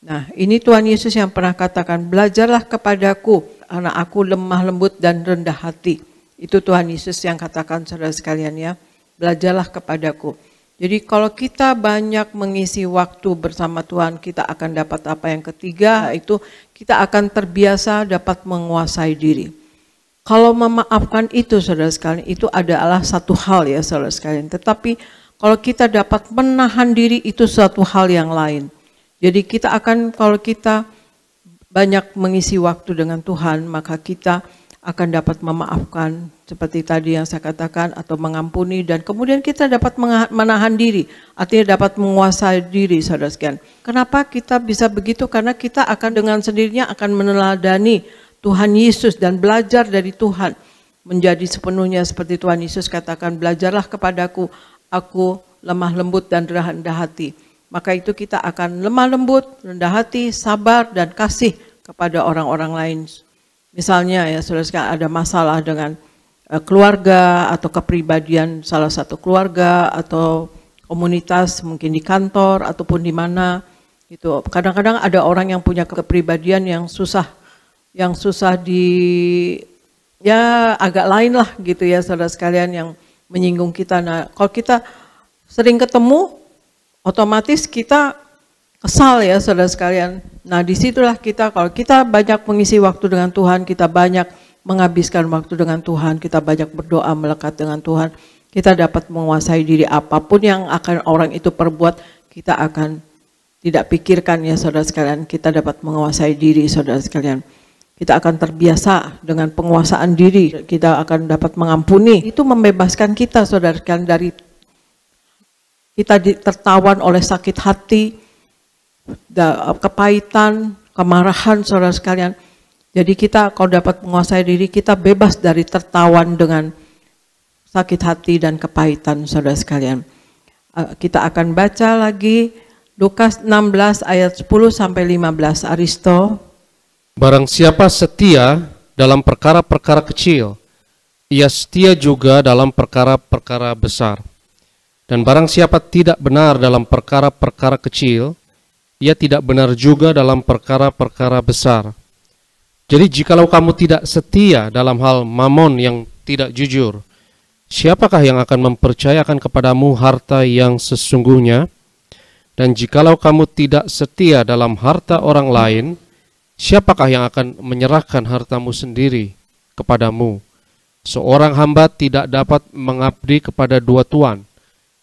Nah, ini Tuhan Yesus yang pernah katakan, belajarlah kepadaku, karena aku lemah lembut dan rendah hati. Itu Tuhan Yesus yang katakan, saudara sekalian ya, belajarlah kepadaku. Jadi kalau kita banyak mengisi waktu bersama Tuhan, kita akan dapat apa yang ketiga, itu kita akan terbiasa dapat menguasai diri. Kalau memaafkan itu, saudara sekalian, itu adalah satu hal ya, saudara sekalian. Tetapi kalau kita dapat menahan diri, itu suatu hal yang lain. Jadi kita akan, kalau kita banyak mengisi waktu dengan Tuhan, maka kita akan dapat memaafkan, seperti tadi yang saya katakan, atau mengampuni, dan kemudian kita dapat menahan diri, artinya dapat menguasai diri, saudara sekalian. Kenapa kita bisa begitu? Karena kita akan dengan sendirinya akan meneladani Tuhan Yesus dan belajar dari Tuhan menjadi sepenuhnya seperti Tuhan Yesus katakan, belajarlah kepadaku, aku lemah lembut dan rendah hati. Maka itu kita akan lemah lembut, rendah hati, sabar, dan kasih kepada orang-orang lain. Misalnya ya saudara, ada masalah dengan keluarga atau kepribadian salah satu keluarga atau komunitas, mungkin di kantor ataupun di mana gitu. Kadang-kadang ada orang yang punya kepribadian yang susah ya agak lain lah gitu ya saudara sekalian, yang menyinggung kita. Nah, kalau kita sering ketemu, otomatis kita kesal ya saudara sekalian. Nah, disitulah kita, kalau kita banyak mengisi waktu dengan Tuhan, kita banyak menghabiskan waktu dengan Tuhan, kita banyak berdoa melekat dengan Tuhan, kita dapat menguasai diri. Apapun yang akan orang itu perbuat, kita akan tidak pikirkan ya saudara sekalian, kita dapat menguasai diri saudara sekalian. Kita akan terbiasa dengan penguasaan diri, kita akan dapat mengampuni. Itu membebaskan kita saudara sekalian dari kita tertawan oleh sakit hati, kepahitan, kemarahan saudara sekalian. Jadi kita kalau dapat menguasai diri, kita bebas dari tertawan dengan sakit hati dan kepahitan saudara sekalian. Kita akan baca lagi Lukas 16 ayat 10 sampai 15. Aristo. Barang siapa setia dalam perkara-perkara kecil, ia setia juga dalam perkara-perkara besar. Dan barang siapa tidak benar dalam perkara-perkara kecil, ia tidak benar juga dalam perkara-perkara besar. Jadi jikalau kamu tidak setia dalam hal mamon yang tidak jujur, siapakah yang akan mempercayakan kepadamu harta yang sesungguhnya? Dan jikalau kamu tidak setia dalam harta orang lain, siapakah yang akan menyerahkan hartamu sendiri kepadamu? Seorang hamba tidak dapat mengabdi kepada dua tuan,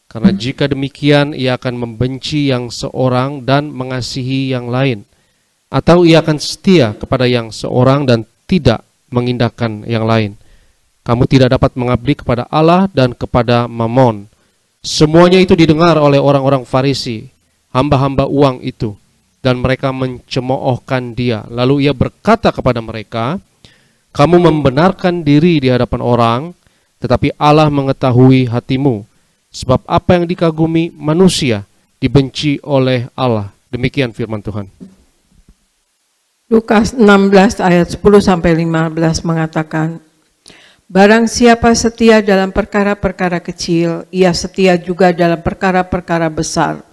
karena jika demikian ia akan membenci yang seorang dan mengasihi yang lain, atau ia akan setia kepada yang seorang dan tidak mengindahkan yang lain. Kamu tidak dapat mengabdi kepada Allah dan kepada Mamon. Semuanya itu didengar oleh orang-orang Farisi, hamba-hamba uang itu, dan mereka mencemoohkan dia. Lalu ia berkata kepada mereka, kamu membenarkan diri di hadapan orang, tetapi Allah mengetahui hatimu. Sebab apa yang dikagumi manusia dibenci oleh Allah. Demikian firman Tuhan. Lukas 16 ayat 10 sampai 15 mengatakan, barang siapa setia dalam perkara-perkara kecil, ia setia juga dalam perkara-perkara besar.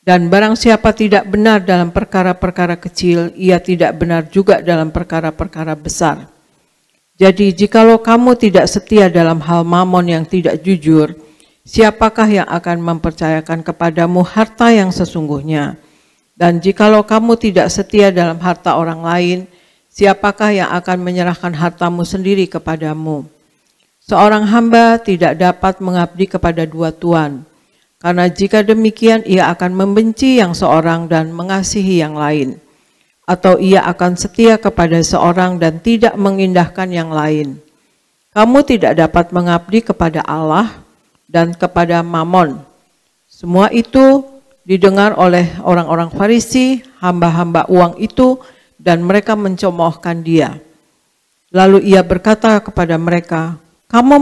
Dan barang siapa tidak benar dalam perkara-perkara kecil, ia tidak benar juga dalam perkara-perkara besar. Jadi jikalau kamu tidak setia dalam hal mamon yang tidak jujur, siapakah yang akan mempercayakan kepadamu harta yang sesungguhnya? Dan jikalau kamu tidak setia dalam harta orang lain, siapakah yang akan menyerahkan hartamu sendiri kepadamu? Seorang hamba tidak dapat mengabdi kepada dua tuan, karena jika demikian ia akan membenci yang seorang dan mengasihi yang lain, atau ia akan setia kepada seorang dan tidak mengindahkan yang lain. Kamu tidak dapat mengabdi kepada Allah dan kepada Mamon. Semua itu didengar oleh orang-orang Farisi, hamba-hamba uang itu, dan mereka mencemoohkan dia. Lalu ia berkata kepada mereka, kamu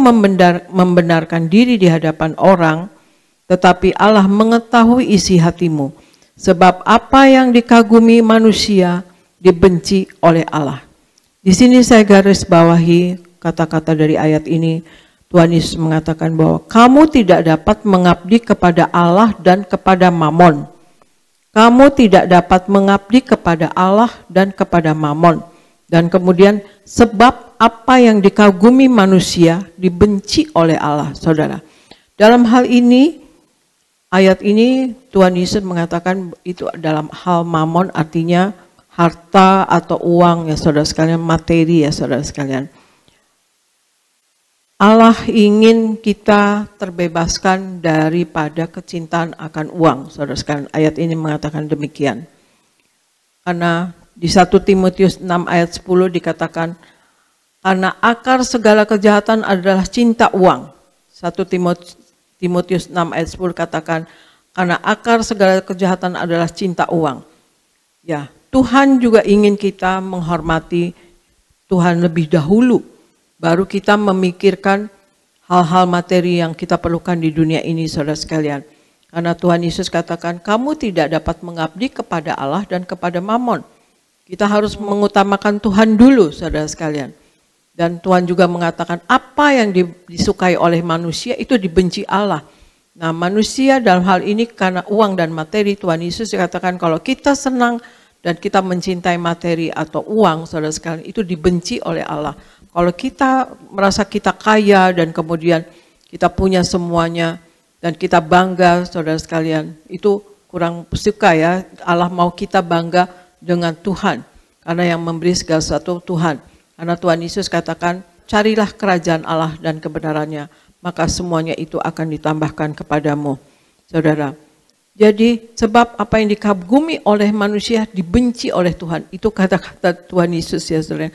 membenarkan diri di hadapan orang, tetapi Allah mengetahui isi hatimu. Sebab apa yang dikagumi manusia dibenci oleh Allah. Di sini saya garis bawahi kata-kata dari ayat ini. Tuhan Yesus mengatakan bahwa kamu tidak dapat mengabdi kepada Allah dan kepada Mamon. Kamu tidak dapat mengabdi kepada Allah dan kepada Mamon. Dan kemudian sebab apa yang dikagumi manusia dibenci oleh Allah, saudara. Dalam hal ini, ayat ini Tuhan Yesus mengatakan itu dalam hal Mamon, artinya harta atau uang ya saudara sekalian, materi ya saudara sekalian. Allah ingin kita terbebaskan daripada kecintaan akan uang. Saudara sekalian, ayat ini mengatakan demikian. Karena di 1 Timotius 6 ayat 10 dikatakan, karena akar segala kejahatan adalah cinta uang. 1 Timotius 6 ayat 10 katakan, karena akar segala kejahatan adalah cinta uang. Ya, Tuhan juga ingin kita menghormati Tuhan lebih dahulu. Baru kita memikirkan hal-hal materi yang kita perlukan di dunia ini, saudara sekalian. Karena Tuhan Yesus katakan, kamu tidak dapat mengabdi kepada Allah dan kepada Mamon. Kita harus mengutamakan Tuhan dulu, saudara sekalian. Dan Tuhan juga mengatakan, apa yang disukai oleh manusia itu dibenci Allah. Nah, manusia dalam hal ini karena uang dan materi, Tuhan Yesus dikatakan kalau kita senang dan kita mencintai materi atau uang, saudara sekalian, itu dibenci oleh Allah. Kalau kita merasa kita kaya dan kemudian kita punya semuanya dan kita bangga, saudara sekalian, itu kurang suka ya. Allah mau kita bangga dengan Tuhan, karena yang memberi segala sesuatu Tuhan. Karena Tuhan Yesus katakan, carilah kerajaan Allah dan kebenarannya, maka semuanya itu akan ditambahkan kepadamu, saudara. Jadi sebab apa yang dikagumi oleh manusia dibenci oleh Tuhan. Itu kata-kata Tuhan Yesus ya saudara.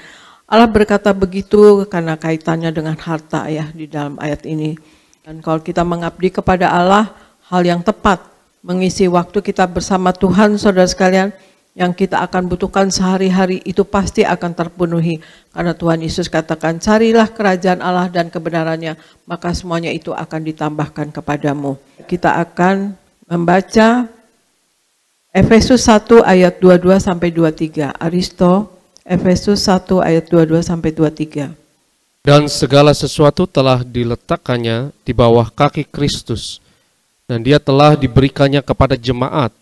Allah berkata begitu karena kaitannya dengan harta ya di dalam ayat ini. Dan kalau kita mengabdi kepada Allah, hal yang tepat mengisi waktu kita bersama Tuhan, saudara sekalian, yang kita akan butuhkan sehari-hari itu pasti akan terpenuhi. Karena Tuhan Yesus katakan, carilah kerajaan Allah dan kebenarannya, maka semuanya itu akan ditambahkan kepadamu. Kita akan membaca Efesus 1 ayat 22-23. Aristo, Efesus 1 ayat 22-23. Dan segala sesuatu telah diletakkannya di bawah kaki Kristus, dan dia telah diberikannya kepada jemaat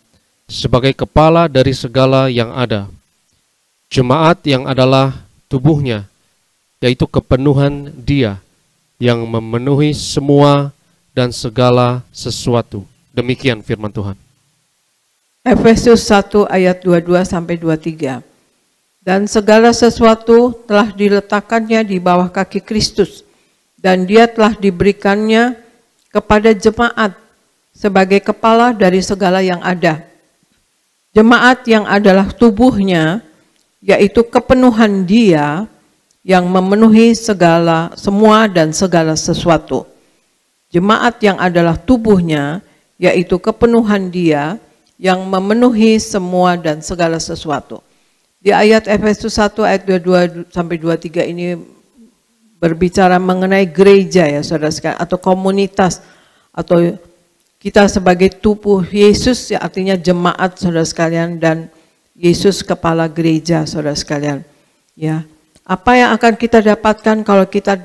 sebagai kepala dari segala yang ada. Jemaat yang adalah tubuhnya, yaitu kepenuhan dia yang memenuhi semua dan segala sesuatu. Demikian firman Tuhan. Efesus 1 ayat 22-23. Dan segala sesuatu telah diletakkannya di bawah kaki Kristus, dan dia telah diberikannya kepada jemaat sebagai kepala dari segala yang ada. Jemaat yang adalah tubuhnya, yaitu kepenuhan dia yang memenuhi semua dan segala sesuatu. Jemaat yang adalah tubuhnya, yaitu kepenuhan dia yang memenuhi semua dan segala sesuatu. Di ayat Efesus 1 ayat 22-23 ini berbicara mengenai gereja ya saudara sekalian, atau komunitas, atau kita sebagai tubuh Yesus, ya artinya jemaat saudara sekalian, dan Yesus kepala gereja saudara sekalian. Ya, apa yang akan kita dapatkan kalau kita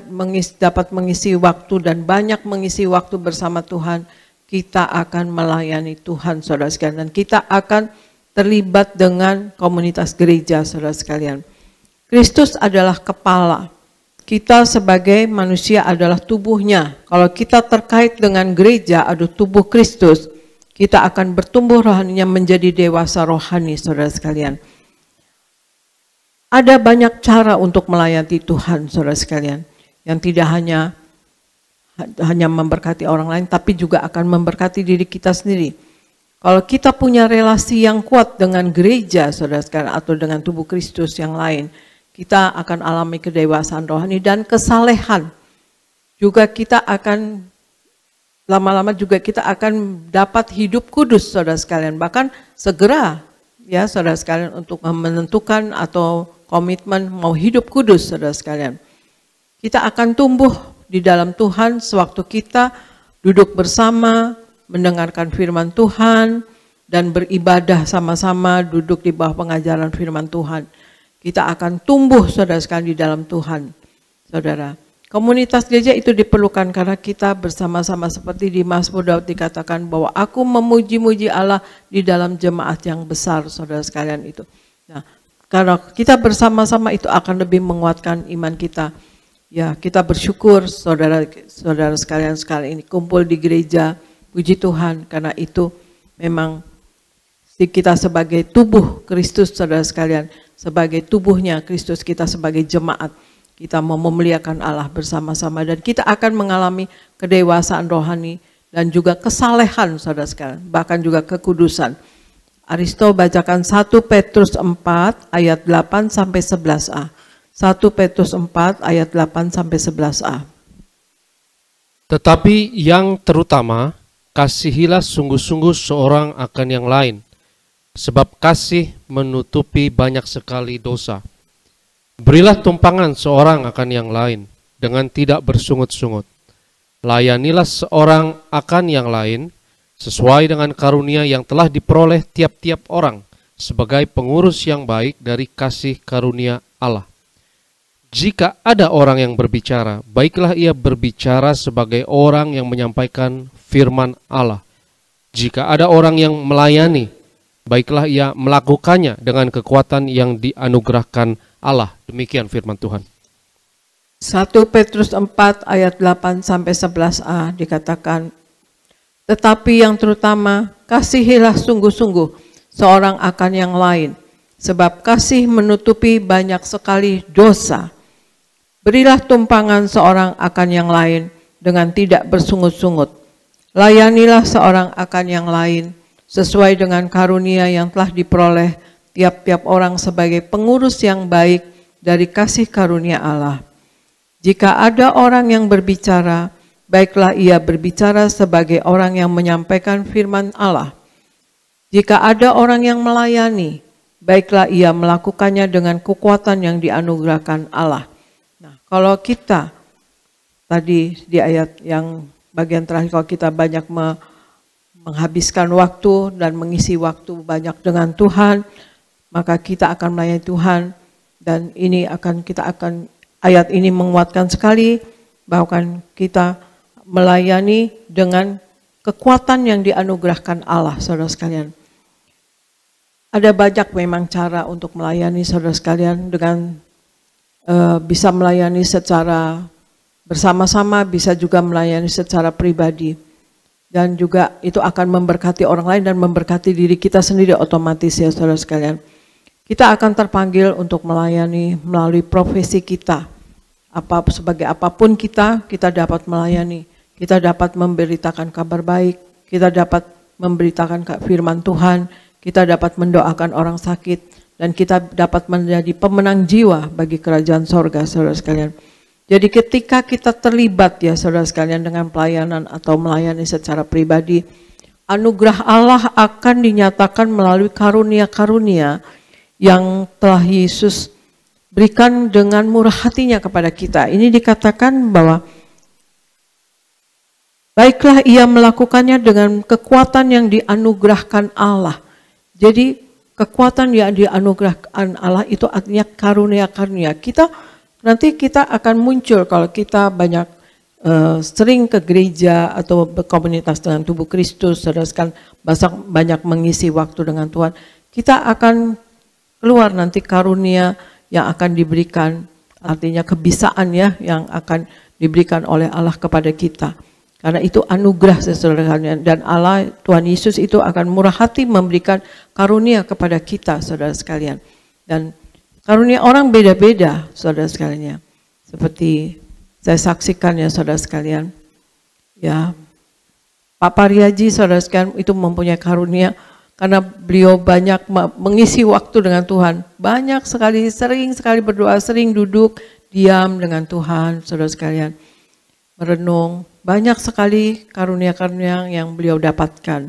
dapat mengisi waktu dan banyak mengisi waktu bersama Tuhan? Kita akan melayani Tuhan saudara sekalian, dan kita akan terlibat dengan komunitas gereja saudara sekalian. Kristus adalah kepala. Kita sebagai manusia adalah tubuhnya. Kalau kita terkait dengan gereja, ada tubuh Kristus, kita akan bertumbuh rohaninya menjadi dewasa rohani, saudara sekalian. Ada banyak cara untuk melayani Tuhan, saudara sekalian, yang tidak hanya memberkati orang lain, tapi juga akan memberkati diri kita sendiri. Kalau kita punya relasi yang kuat dengan gereja, saudara sekalian, atau dengan tubuh Kristus yang lain, kita akan alami kedewasaan rohani dan kesalehan. Juga kita akan lama-lama juga kita akan dapat hidup kudus saudara sekalian. Bahkan segera ya saudara sekalian untuk menentukan atau komitmen mau hidup kudus saudara sekalian. Kita akan tumbuh di dalam Tuhan sewaktu kita duduk bersama, mendengarkan firman Tuhan, dan beribadah sama-sama duduk di bawah pengajaran firman Tuhan. Kita akan tumbuh saudara sekalian di dalam Tuhan. Saudara, komunitas gereja itu diperlukan karena kita bersama-sama seperti di Mazmur Daud dikatakan bahwa aku memuji-muji Allah di dalam jemaat yang besar saudara sekalian itu. Nah, karena kita bersama-sama itu akan lebih menguatkan iman kita. Ya, kita bersyukur saudara-saudara sekalian ini kumpul di gereja, puji Tuhan karena itu memang kita sebagai tubuh Kristus saudara sekalian, sebagai tubuhnya Kristus, kita sebagai jemaat, kita mau memuliakan Allah bersama-sama dan kita akan mengalami kedewasaan rohani dan juga kesalehan saudara sekalian, bahkan juga kekudusan. Aristo bacakan 1 Petrus 4 ayat 8 sampai 11a. 1 Petrus 4 ayat 8 sampai 11a. Tetapi yang terutama, kasihilah sungguh-sungguh seorang akan yang lain, sebab kasih menutupi banyak sekali dosa. Berilah tumpangan seorang akan yang lain dengan tidak bersungut-sungut. Layanilah seorang akan yang lain sesuai dengan karunia yang telah diperoleh tiap-tiap orang sebagai pengurus yang baik dari kasih karunia Allah. Jika ada orang yang berbicara, baiklah ia berbicara sebagai orang yang menyampaikan firman Allah. Jika ada orang yang melayani, baiklah ia melakukannya dengan kekuatan yang dianugerahkan Allah. Demikian firman Tuhan. 1 Petrus 4 ayat 8 sampai 11a dikatakan, tetapi yang terutama kasihilah sungguh-sungguh seorang akan yang lain, sebab kasih menutupi banyak sekali dosa. Berilah tumpangan seorang akan yang lain dengan tidak bersungut-sungut. Layanilah seorang akan yang lain sesuai dengan karunia yang telah diperoleh tiap-tiap orang sebagai pengurus yang baik dari kasih karunia Allah. Jika ada orang yang berbicara, baiklah ia berbicara sebagai orang yang menyampaikan firman Allah. Jika ada orang yang melayani, baiklah ia melakukannya dengan kekuatan yang dianugerahkan Allah. Nah, kalau kita tadi di ayat yang bagian terakhir, kalau kita banyak menghabiskan waktu dan mengisi waktu banyak dengan Tuhan, maka kita akan melayani Tuhan. Dan ini ayat ini menguatkan sekali bahwa kita melayani dengan kekuatan yang dianugerahkan Allah, saudara sekalian. Ada banyak memang cara untuk melayani, saudara sekalian, dengan bisa melayani secara bersama-sama, bisa juga melayani secara pribadi. Dan juga itu akan memberkati orang lain dan memberkati diri kita sendiri otomatis ya, saudara sekalian. Kita akan terpanggil untuk melayani melalui profesi kita. Sebagai apapun kita dapat melayani. Kita dapat memberitakan kabar baik. Kita dapat memberitakan firman Tuhan. Kita dapat mendoakan orang sakit. Dan kita dapat menjadi pemenang jiwa bagi kerajaan sorga, saudara sekalian. Jadi ketika kita terlibat ya, saudara sekalian, dengan pelayanan atau melayani secara pribadi, anugerah Allah akan dinyatakan melalui karunia-karunia yang telah Yesus berikan dengan murah hatinya kepada kita. Ini dikatakan bahwa baiklah ia melakukannya dengan kekuatan yang dianugerahkan Allah. Jadi kekuatan yang dianugerahkan Allah itu artinya karunia-karunia. Nanti kita akan muncul kalau kita banyak sering ke gereja atau berkomunitas dengan tubuh Kristus, saudara sekalian, banyak mengisi waktu dengan Tuhan. Kita akan keluar nanti karunia yang akan diberikan, artinya kebisaan ya, yang akan diberikan oleh Allah kepada kita. Karena itu anugerah, saudara sekalian, dan Allah, Tuhan Yesus itu akan murah hati memberikan karunia kepada kita, saudara sekalian. Dan karunia orang beda-beda, saudara sekalian. Seperti saya saksikan ya, saudara sekalian. Ya, Pak Pariaji, saudara sekalian, itu mempunyai karunia karena beliau banyak mengisi waktu dengan Tuhan. Banyak sekali, sering sekali berdoa, sering duduk, diam dengan Tuhan, saudara sekalian. Merenung, banyak sekali karunia-karunia yang beliau dapatkan.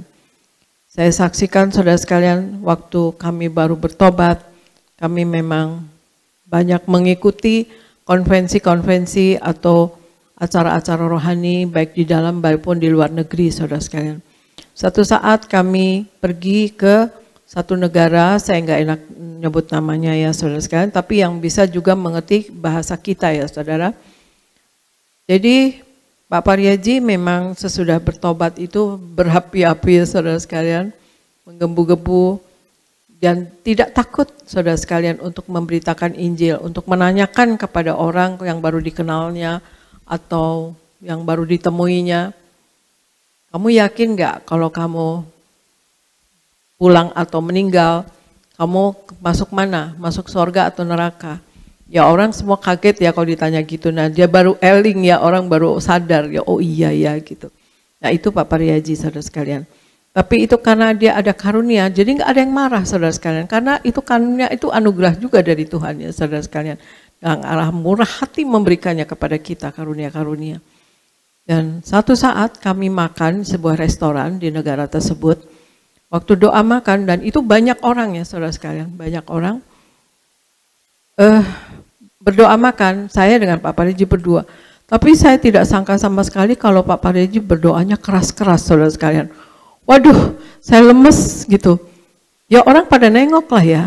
Saya saksikan, saudara sekalian, waktu kami baru bertobat, kami memang banyak mengikuti konvensi-konvensi atau acara-acara rohani, baik di dalam maupun di luar negeri, saudara sekalian. Satu saat kami pergi ke satu negara, saya nggak enak nyebut namanya ya, saudara sekalian, tapi yang bisa juga mengerti bahasa kita ya, saudara. Jadi Pak Pariaji memang sesudah bertobat itu berapi-api, saudara sekalian, menggebu-gebu, dan tidak takut, saudara sekalian, untuk memberitakan Injil, untuk menanyakan kepada orang yang baru dikenalnya atau yang baru ditemuinya, kamu yakin nggak kalau kamu pulang atau meninggal, kamu masuk mana? Masuk surga atau neraka? Ya orang semua kaget ya kalau ditanya gitu. Nah dia baru eling ya, orang baru sadar ya, oh iya ya gitu. Nah itu Pak Pariaji, saudara sekalian. Tapi itu karena dia ada karunia, jadi nggak ada yang marah, saudara sekalian. Karena itu karunia, itu anugerah juga dari Tuhan ya, saudara sekalian. Yang Allah murah hati memberikannya kepada kita, karunia-karunia. Dan satu saat kami makan sebuah restoran di negara tersebut. Waktu doa makan, dan itu banyak orang ya, saudara sekalian, banyak orang. Berdoa makan, saya dengan Pak Pariaji berdua. Tapi saya tidak sangka sama sekali kalau Pak Pariaji berdoanya keras-keras, saudara sekalian. Waduh, saya lemes gitu. Ya orang pada nengok lah ya.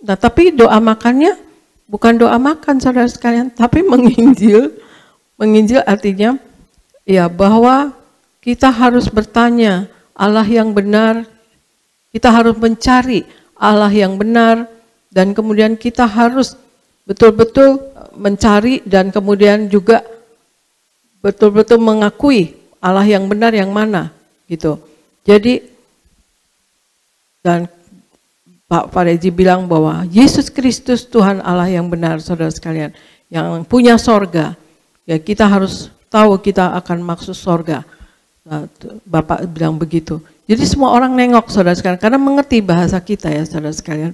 Nah tapi doa makannya bukan doa makan, saudara sekalian, tapi menginjil. Menginjil artinya ya bahwa kita harus bertanya Allah yang benar, kita harus mencari Allah yang benar, dan kemudian kita harus betul-betul mencari dan kemudian juga betul-betul mengakui Allah yang benar yang mana gitu. Jadi dan Pak Pariaji bilang bahwa Yesus Kristus Tuhan Allah yang benar, saudara sekalian, yang punya sorga. Ya kita harus tahu kita akan masuk sorga. Nah, Bapak bilang begitu. Jadi semua orang nengok, saudara sekalian, karena mengerti bahasa kita ya, saudara sekalian.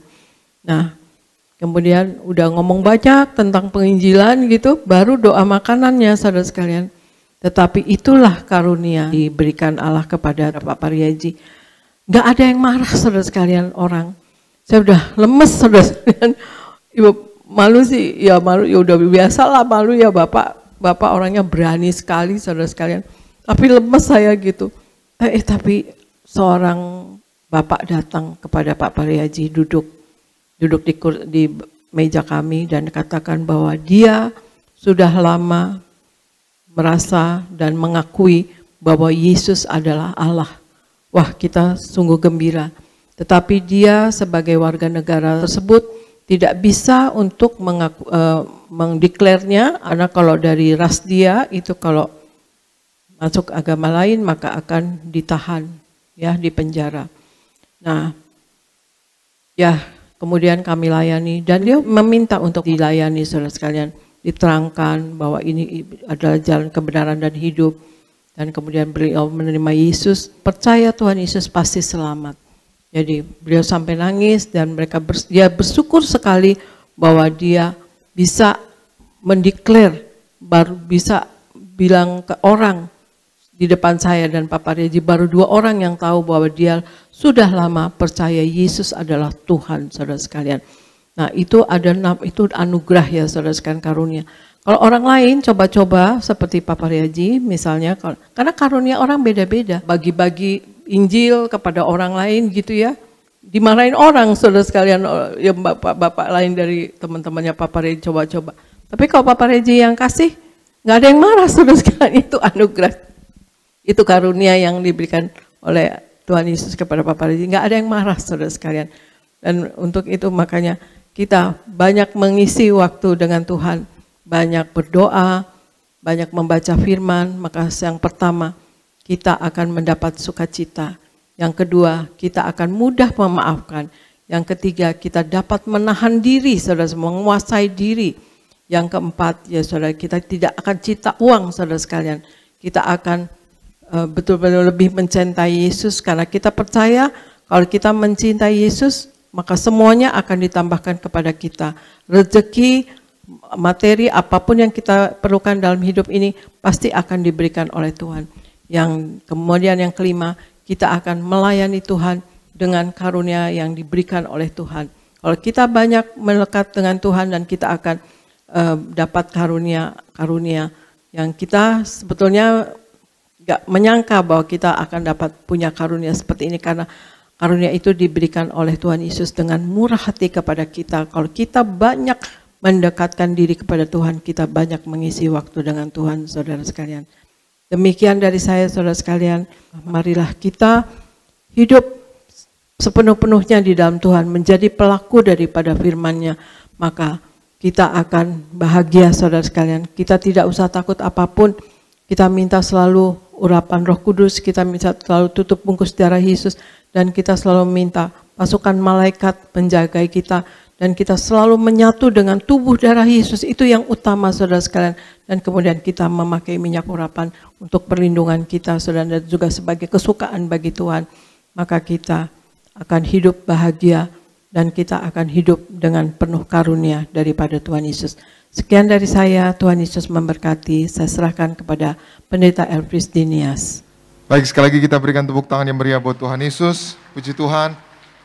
Nah, kemudian udah ngomong banyak tentang penginjilan gitu, baru doa makanannya, saudara sekalian. Tetapi itulah karunia diberikan Allah kepada Pak Pariaji. Gak ada yang marah saudara sekalian orang. Saya udah lemes saudara sekalian. Ibu malu sih, ya malu, ya udah biasa lah malu ya Bapak orangnya berani sekali saudara sekalian. Tapi lemes saya gitu. Tapi seorang Bapak datang kepada Pak Pariaji, duduk di meja kami dan katakan bahwa dia sudah lama merasa dan mengakui bahwa Yesus adalah Allah. Wah, kita sungguh gembira. Tetapi dia sebagai warga negara tersebut tidak bisa untuk mendeklarnya, karena kalau dari ras dia itu kalau masuk agama lain maka akan ditahan, ya, di penjara. Nah, ya, kemudian kami layani dan dia meminta untuk dilayani saudara sekalian. Diterangkan bahwa ini adalah jalan kebenaran dan hidup. Dan kemudian beliau menerima Yesus, percaya Tuhan Yesus pasti selamat. Jadi beliau sampai nangis dan dia bersyukur sekali bahwa dia bisa mendeklar, baru bisa bilang ke orang di depan saya dan Pak Pariaji, baru 2 orang yang tahu bahwa dia sudah lama percaya Yesus adalah Tuhan, saudara sekalian. Nah, itu anugerah ya saudara sekalian, karunia. Kalau orang lain coba-coba seperti Pak Pariaji misalnya, karena karunia orang beda-beda, bagi-bagi Injil kepada orang lain gitu ya, dimarahin orang saudara sekalian, ya bapak-bapak lain dari teman-temannya Pak Pariaji coba-coba. Tapi kalau Pak Pariaji yang kasih, nggak ada yang marah saudara sekalian, itu anugerah, itu karunia yang diberikan oleh Tuhan Yesus kepada Pak Pariaji, nggak ada yang marah saudara sekalian. Dan untuk itu makanya kita banyak mengisi waktu dengan Tuhan, banyak berdoa, banyak membaca firman, maka yang pertama kita akan mendapat sukacita. Yang kedua, kita akan mudah memaafkan. Yang ketiga, kita dapat menahan diri, saudara, menguasai diri. Yang keempat, ya saudara, kita tidak akan cinta uang, saudara sekalian. Kita akan betul-betul lebih mencintai Yesus, karena kita percaya kalau kita mencintai Yesus, maka semuanya akan ditambahkan kepada kita. Rezeki, materi, apapun yang kita perlukan dalam hidup ini pasti akan diberikan oleh Tuhan. Kemudian yang kelima, kita akan melayani Tuhan dengan karunia yang diberikan oleh Tuhan. Kalau kita banyak melekat dengan Tuhan dan kita akan dapat karunia yang kita sebetulnya gak menyangka bahwa kita akan dapat punya karunia seperti ini, karena karunia itu diberikan oleh Tuhan Yesus dengan murah hati kepada kita. Kalau kita banyak mendekatkan diri kepada Tuhan, kita banyak mengisi waktu dengan Tuhan, saudara sekalian. Demikian dari saya, saudara sekalian. Marilah kita hidup sepenuh-penuhnya di dalam Tuhan, menjadi pelaku daripada firman-Nya. Maka kita akan bahagia, saudara sekalian. Kita tidak usah takut apapun. Kita minta selalu urapan Roh Kudus, kita minta selalu tutup bungkus darah Yesus, dan kita selalu minta pasukan malaikat menjagai kita, dan kita selalu menyatu dengan tubuh darah Yesus. Itu yang utama, saudara sekalian. Dan kemudian kita memakai minyak urapan untuk perlindungan kita, saudara, dan juga sebagai kesukaan bagi Tuhan. Maka kita akan hidup bahagia dan kita akan hidup dengan penuh karunia daripada Tuhan Yesus. Sekian dari saya, Tuhan Yesus memberkati. Saya serahkan kepada Pendeta Elfris Dinias. Baik, sekali lagi kita berikan tepuk tangan yang meriah buat Tuhan Yesus. Puji Tuhan.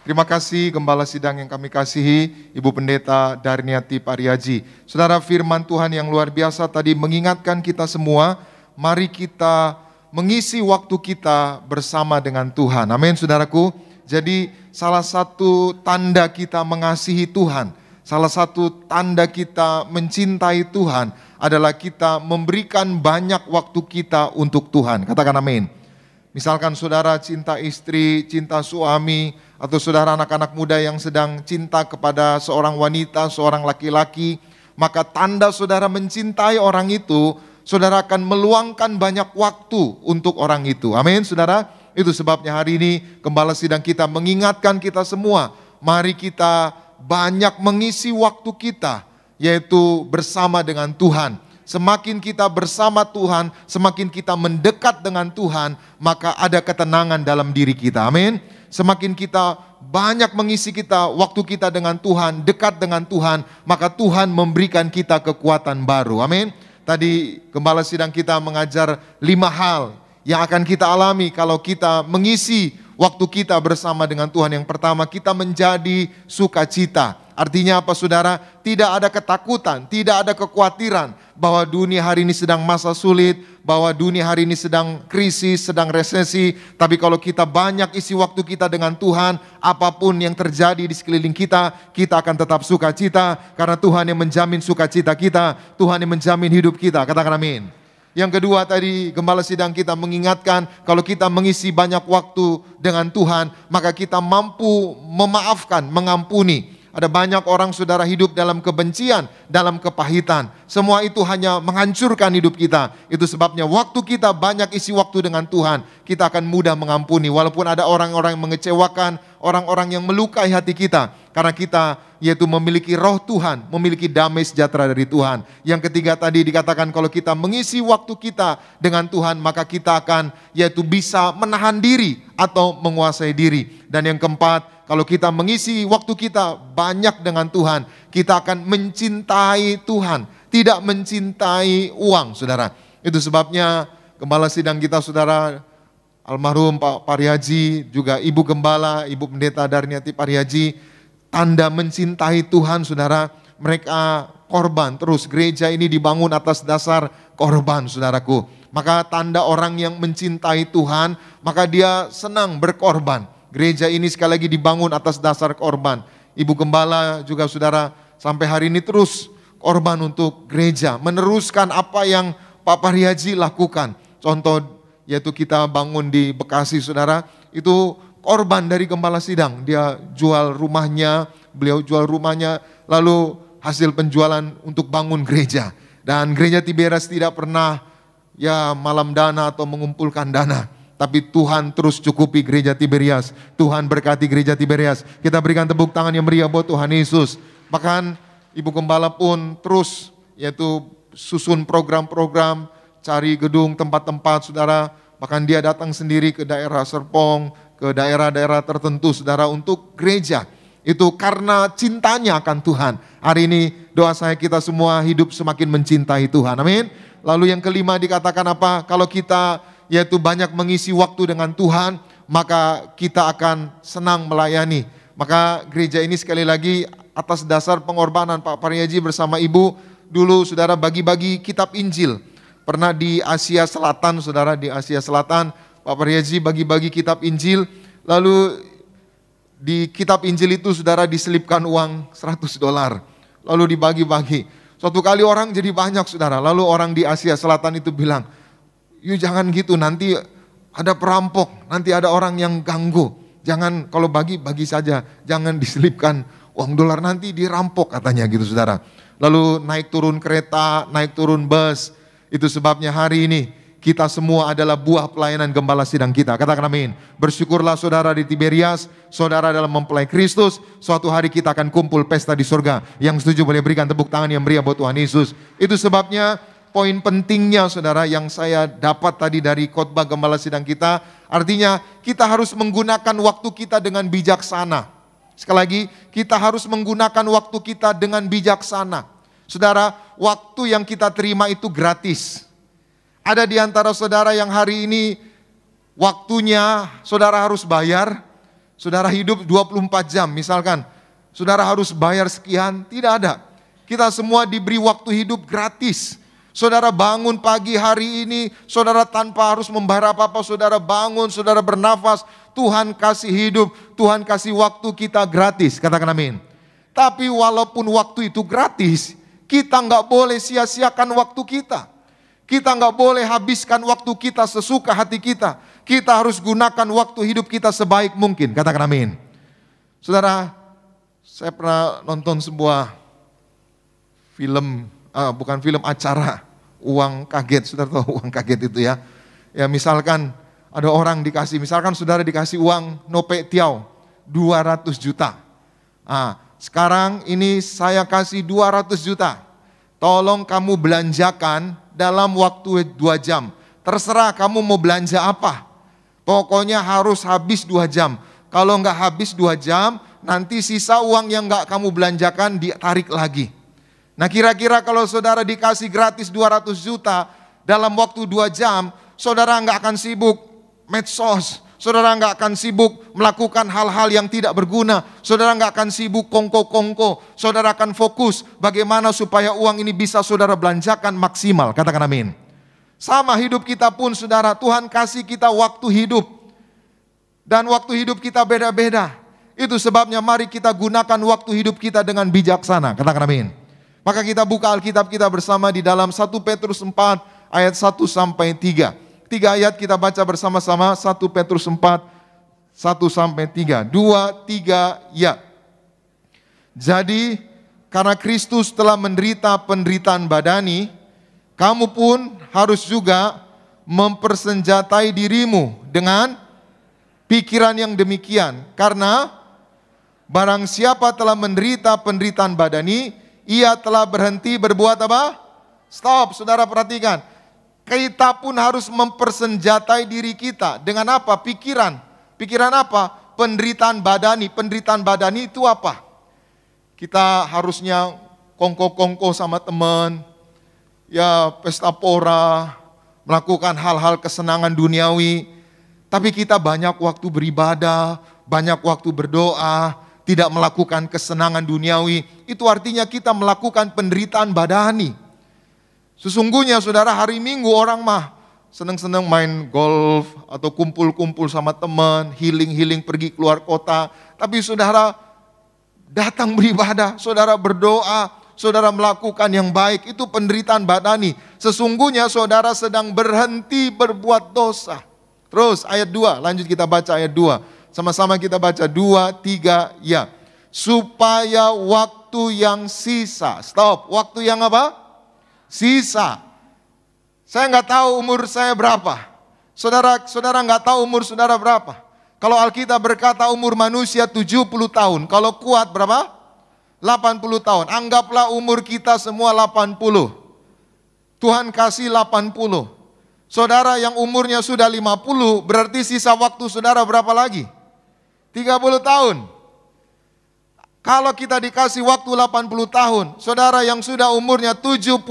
Terima kasih Gembala Sidang yang kami kasihi, Ibu Pendeta Darniati Pariaji. Saudara, firman Tuhan yang luar biasa tadi mengingatkan kita semua, mari kita mengisi waktu kita bersama dengan Tuhan. Amin, saudaraku. Jadi salah satu tanda kita mengasihi Tuhan, salah satu tanda kita mencintai Tuhan adalah kita memberikan banyak waktu kita untuk Tuhan. Katakan amin. Misalkan saudara cinta istri, cinta suami, atau saudara anak-anak muda yang sedang cinta kepada seorang wanita, seorang laki-laki, maka tanda saudara mencintai orang itu, saudara akan meluangkan banyak waktu untuk orang itu. Amin, saudara. Itu sebabnya hari ini Gembala Sidang kita mengingatkan kita semua, mari kita banyak mengisi waktu kita, yaitu bersama dengan Tuhan. Semakin kita bersama Tuhan, semakin kita mendekat dengan Tuhan, maka ada ketenangan dalam diri kita. Amin. Semakin kita banyak mengisi waktu kita dengan Tuhan, dekat dengan Tuhan, maka Tuhan memberikan kita kekuatan baru. Amin. Tadi gembala sidang kita mengajar 5 hal yang akan kita alami kalau kita mengisi waktu kita bersama dengan Tuhan. Yang pertama, kita menjadi sukacita. Artinya apa saudara? Tidak ada ketakutan, tidak ada kekhawatiran bahwa dunia hari ini sedang masa sulit, bahwa dunia hari ini sedang krisis, sedang resesi. Tapi kalau kita banyak isi waktu kita dengan Tuhan, apapun yang terjadi di sekeliling kita, kita akan tetap sukacita. Karena Tuhan yang menjamin sukacita kita, Tuhan yang menjamin hidup kita. Katakan amin. Yang kedua tadi gembala sidang kita mengingatkan kalau kita mengisi banyak waktu dengan Tuhan, maka kita mampu memaafkan, mengampuni. Ada banyak orang saudara hidup dalam kebencian, dalam kepahitan. Semua itu hanya menghancurkan hidup kita. Itu sebabnya waktu kita banyak isi waktu dengan Tuhan, kita akan mudah mengampuni. Walaupun ada orang-orang yang mengecewakan, orang-orang yang melukai hati kita. Karena kita yaitu memiliki roh Tuhan, memiliki damai sejahtera dari Tuhan. Yang ketiga tadi dikatakan kalau kita mengisi waktu kita dengan Tuhan, maka kita akan yaitu bisa menahan diri atau menguasai diri. Dan yang keempat, kalau kita mengisi waktu kita banyak dengan Tuhan, kita akan mencintai Tuhan, tidak mencintai uang, saudara. Itu sebabnya gembala sidang kita, saudara, almarhum Pak Parihaji, juga Ibu Gembala, Ibu Pendeta Darniati Parihaji, tanda mencintai Tuhan, saudara, mereka korban terus. Gereja ini dibangun atas dasar korban, saudaraku. Maka tanda orang yang mencintai Tuhan, maka dia senang berkorban. Gereja ini sekali lagi dibangun atas dasar korban. Ibu Gembala juga saudara sampai hari ini terus korban untuk gereja. Meneruskan apa yang Pak Parihaji lakukan. Contoh yaitu kita bangun di Bekasi saudara. Itu korban dari gembala sidang. Dia jual rumahnya, beliau jual rumahnya. Lalu hasil penjualan untuk bangun gereja. Dan gereja Tiberias tidak pernah ya malam dana atau mengumpulkan dana. Tapi Tuhan terus cukupi gereja Tiberias. Tuhan berkati gereja Tiberias. Kita berikan tepuk tangan yang meriah buat Tuhan Yesus. Bahkan Ibu Gembala pun terus yaitu susun program-program, cari gedung, tempat-tempat saudara. Bahkan dia datang sendiri ke daerah Serpong, ke daerah-daerah tertentu saudara untuk gereja. Itu karena cintanya akan Tuhan. Hari ini doa saya kita semua hidup semakin mencintai Tuhan. Amin. Lalu yang kelima dikatakan apa? Kalau kita yaitu banyak mengisi waktu dengan Tuhan, maka kita akan senang melayani. Maka gereja ini sekali lagi atas dasar pengorbanan Pak Parihaji bersama Ibu, dulu saudara bagi-bagi kitab Injil. Pernah di Asia Selatan, saudara, di Asia Selatan, Pak Parihaji bagi-bagi kitab Injil, lalu di kitab Injil itu saudara diselipkan uang $100, lalu dibagi-bagi. Suatu kali orang jadi banyak saudara, lalu orang di Asia Selatan itu bilang, "Yuk jangan gitu, nanti ada perampok, nanti ada orang yang ganggu. Jangan kalau bagi saja, jangan diselipkan uang dolar, nanti dirampok," katanya gitu saudara. Lalu naik turun kereta, naik turun bus. Itu sebabnya hari ini kita semua adalah buah pelayanan gembala sidang kita. Katakan amin. Bersyukurlah saudara di Tiberias, saudara dalam mempelai Kristus. Suatu hari kita akan kumpul pesta di surga. Yang setuju boleh berikan tepuk tangan yang meriah buat Tuhan Yesus. Itu sebabnya poin pentingnya saudara yang saya dapat tadi dari khotbah gembala sidang kita, artinya kita harus menggunakan waktu kita dengan bijaksana. Sekali lagi, kita harus menggunakan waktu kita dengan bijaksana. Saudara, waktu yang kita terima itu gratis. Ada di antara saudara yang hari ini waktunya saudara harus bayar, saudara hidup 24 jam misalkan, saudara harus bayar sekian, tidak ada. Kita semua diberi waktu hidup gratis. Saudara bangun pagi hari ini, saudara tanpa harus membayar apa-apa, saudara bangun, saudara bernafas, Tuhan kasih hidup, Tuhan kasih waktu kita gratis, katakan amin. Tapi walaupun waktu itu gratis, kita nggak boleh sia-siakan waktu kita. Kita nggak boleh habiskan waktu kita sesuka hati kita. Kita harus gunakan waktu hidup kita sebaik mungkin, katakan amin. Saudara, saya pernah nonton sebuah film, bukan film, acara uang kaget. Saudara tahu uang kaget itu ya. Ya misalkan ada orang dikasih, misalkan saudara dikasih uang nope tiao 200 juta. Sekarang ini saya kasih 200 juta. Tolong kamu belanjakan dalam waktu 2 jam. Terserah kamu mau belanja apa. Pokoknya harus habis 2 jam. Kalau nggak habis 2 jam, nanti sisa uang yang nggak kamu belanjakan ditarik lagi. Nah kira-kira kalau saudara dikasih gratis 200 juta dalam waktu 2 jam, saudara nggak akan sibuk medsos, saudara nggak akan sibuk melakukan hal-hal yang tidak berguna, saudara nggak akan sibuk kongko-kongko, saudara akan fokus bagaimana supaya uang ini bisa saudara belanjakan maksimal, katakan amin. Sama hidup kita pun saudara, Tuhan kasih kita waktu hidup, dan waktu hidup kita beda-beda. Itu sebabnya mari kita gunakan waktu hidup kita dengan bijaksana, katakan amin. Maka kita buka Alkitab kita bersama di dalam 1 Petrus 4 ayat 1 sampai 3. 3 ayat kita baca bersama-sama, 1 Petrus 4, 1 sampai 3. 2, 3, ya. Jadi, karena Kristus telah menderita penderitaan badani, kamu pun harus juga mempersenjatai dirimu dengan pikiran yang demikian. Karena barang siapa telah menderita penderitaan badani, ia telah berhenti berbuat apa? Stop, saudara perhatikan. Kita pun harus mempersenjatai diri kita. Dengan apa? Pikiran. Pikiran apa? Penderitaan badani. Penderitaan badani itu apa? Kita harusnya kongko-kongko sama teman, ya pesta pora, melakukan hal-hal kesenangan duniawi. Tapi kita banyak waktu beribadah, banyak waktu berdoa, tidak melakukan kesenangan duniawi. Itu artinya kita melakukan penderitaan badani. Sesungguhnya saudara, hari Minggu orang mah senang-senang main golf atau kumpul-kumpul sama teman, healing-healing pergi keluar kota. Tapi saudara datang beribadah, saudara berdoa, saudara melakukan yang baik, itu penderitaan badani. Sesungguhnya saudara sedang berhenti berbuat dosa. Terus ayat 2, lanjut kita baca ayat 2. Sama-sama kita baca 2, 3, ya. Supaya waktu yang sisa. Stop, waktu yang apa? Sisa. Saya nggak tahu umur saya berapa. Saudara nggak tahu umur saudara berapa. Kalau Alkitab berkata umur manusia 70 tahun. Kalau kuat berapa? 80 tahun. Anggaplah umur kita semua 80. Tuhan kasih 80. Saudara yang umurnya sudah 50, berarti sisa waktu saudara berapa lagi? 30 tahun. Kalau kita dikasih waktu 80 tahun, saudara yang sudah umurnya 75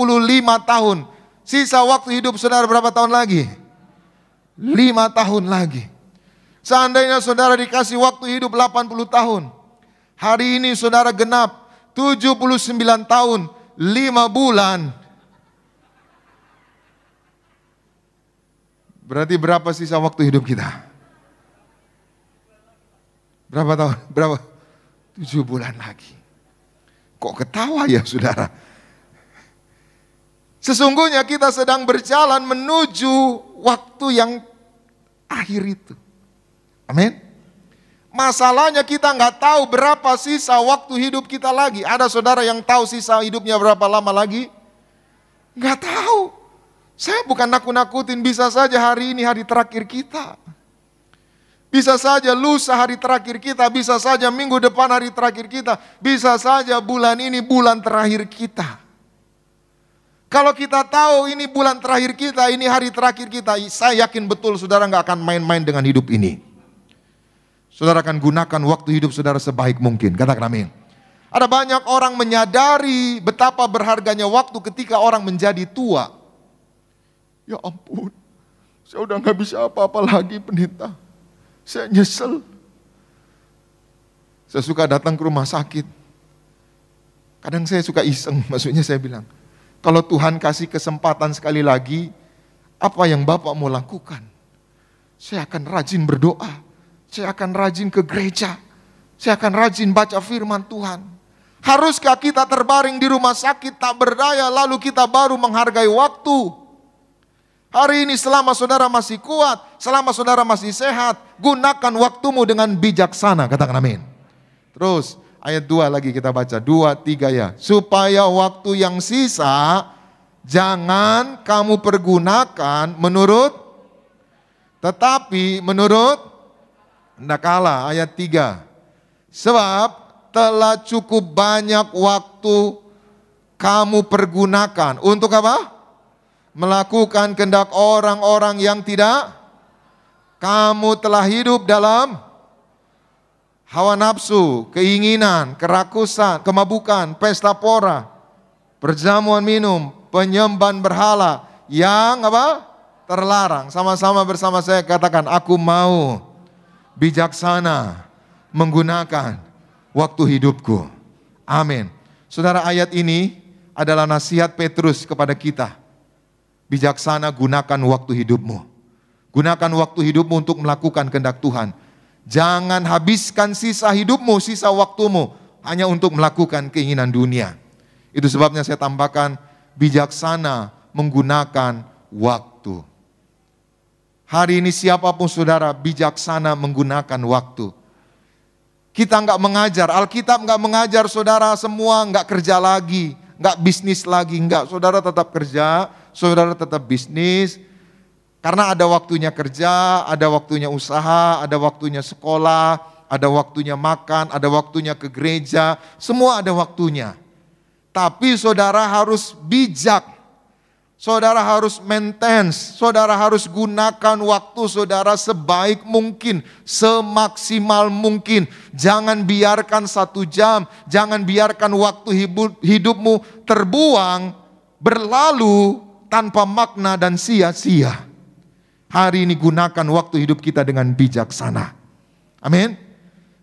tahun, sisa waktu hidup saudara berapa tahun lagi? 5 tahun lagi. Seandainya saudara dikasih waktu hidup 80 tahun, hari ini saudara genap 79 tahun, 5 bulan. Berarti berapa sisa waktu hidup kita? Berapa tahun? Berapa? 7 bulan lagi. Kok ketawa ya saudara? Sesungguhnya kita sedang berjalan menuju waktu yang akhir itu. Amin. Masalahnya kita nggak tahu berapa sisa waktu hidup kita lagi. Ada saudara yang tahu sisa hidupnya berapa lama lagi? Nggak tahu. Saya bukan nakut-nakutin, bisa saja hari ini hari terakhir kita. Bisa saja lusa hari terakhir kita, bisa saja minggu depan hari terakhir kita, bisa saja bulan ini bulan terakhir kita. Kalau kita tahu ini bulan terakhir kita, ini hari terakhir kita, saya yakin betul saudara nggak akan main-main dengan hidup ini. Saudara akan gunakan waktu hidup saudara sebaik mungkin, katakan amin. Ada banyak orang menyadari betapa berharganya waktu ketika orang menjadi tua. Ya ampun, saya udah nggak bisa apa-apa lagi pendeta. Saya nyesel. Saya suka datang ke rumah sakit. Kadang saya suka iseng, maksudnya saya bilang, kalau Tuhan kasih kesempatan sekali lagi, apa yang Bapak mau lakukan? Saya akan rajin berdoa, saya akan rajin ke gereja, saya akan rajin baca firman Tuhan. Haruskah kita terbaring di rumah sakit tak berdaya lalu kita baru menghargai waktu? Hari ini selama saudara masih kuat, selama saudara masih sehat, gunakan waktumu dengan bijaksana, katakan amin. Terus ayat 2 lagi kita baca, 2, 3 ya. Supaya waktu yang sisa jangan kamu pergunakan tetapi menurut nakala, ayat 3. Sebab telah cukup banyak waktu kamu pergunakan untuk apa? Melakukan kehendak orang-orang yang tidak. Kamu telah hidup dalam hawa nafsu, keinginan, kerakusan, kemabukan, pesta pora. perjamuan minum, penyembahan berhala yang apa? Terlarang. Sama-sama bersama saya katakan, aku mau bijaksana menggunakan waktu hidupku. Amin. Saudara, ayat ini adalah nasihat Petrus kepada kita. Bijaksana gunakan waktu hidupmu. Gunakan waktu hidupmu untuk melakukan kehendak Tuhan. Jangan habiskan sisa hidupmu, sisa waktumu hanya untuk melakukan keinginan dunia. Itu sebabnya saya tambahkan bijaksana menggunakan waktu. Hari ini siapapun saudara bijaksana menggunakan waktu. Kita nggak mengajar, Alkitab nggak mengajar saudara semua nggak kerja lagi, nggak bisnis lagi, nggak. Saudara tetap kerja, saudara tetap bisnis. Karena ada waktunya kerja, ada waktunya usaha, ada waktunya sekolah, ada waktunya makan, ada waktunya ke gereja, semua ada waktunya. Tapi saudara harus bijak. Saudara harus maintenance, saudara harus gunakan waktu saudara sebaik mungkin, semaksimal mungkin. Jangan biarkan 1 jam, jangan biarkan waktu hidupmu terbuang, berlalu tanpa makna dan sia-sia. Hari ini gunakan waktu hidup kita dengan bijaksana. Amin.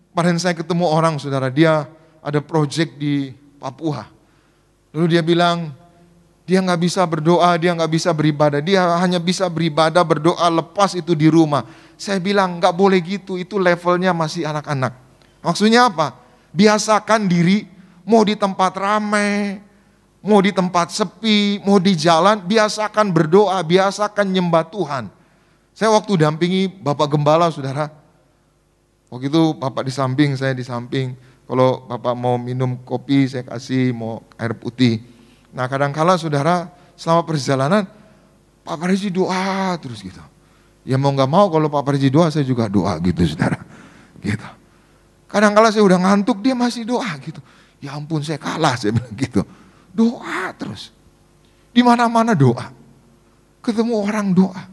Kemarin saya ketemu orang saudara, dia ada proyek di Papua. Lalu dia bilang, dia nggak bisa berdoa, dia nggak bisa beribadah. Dia hanya bisa beribadah, berdoa, lepas itu di rumah. Saya bilang nggak boleh gitu, itu levelnya masih anak-anak. Maksudnya apa? Biasakan diri, mau di tempat ramai, mau di tempat sepi, mau di jalan, biasakan berdoa, biasakan nyembah Tuhan. Saya waktu dampingi Bapak Gembala saudara, waktu itu Bapak di samping, saya di samping. Kalau Bapak mau minum kopi, saya kasih, mau air putih. Nah kadang-kala saudara selama perjalanan Pak Parji doa terus gitu. Ya mau gak mau kalau Pak Parji doa saya juga doa gitu saudara. Gitu. Kadang-kala saya udah ngantuk dia masih doa gitu. Ya ampun saya kalah saya bilang gitu. Doa terus. Di mana-mana doa. Ketemu orang doa.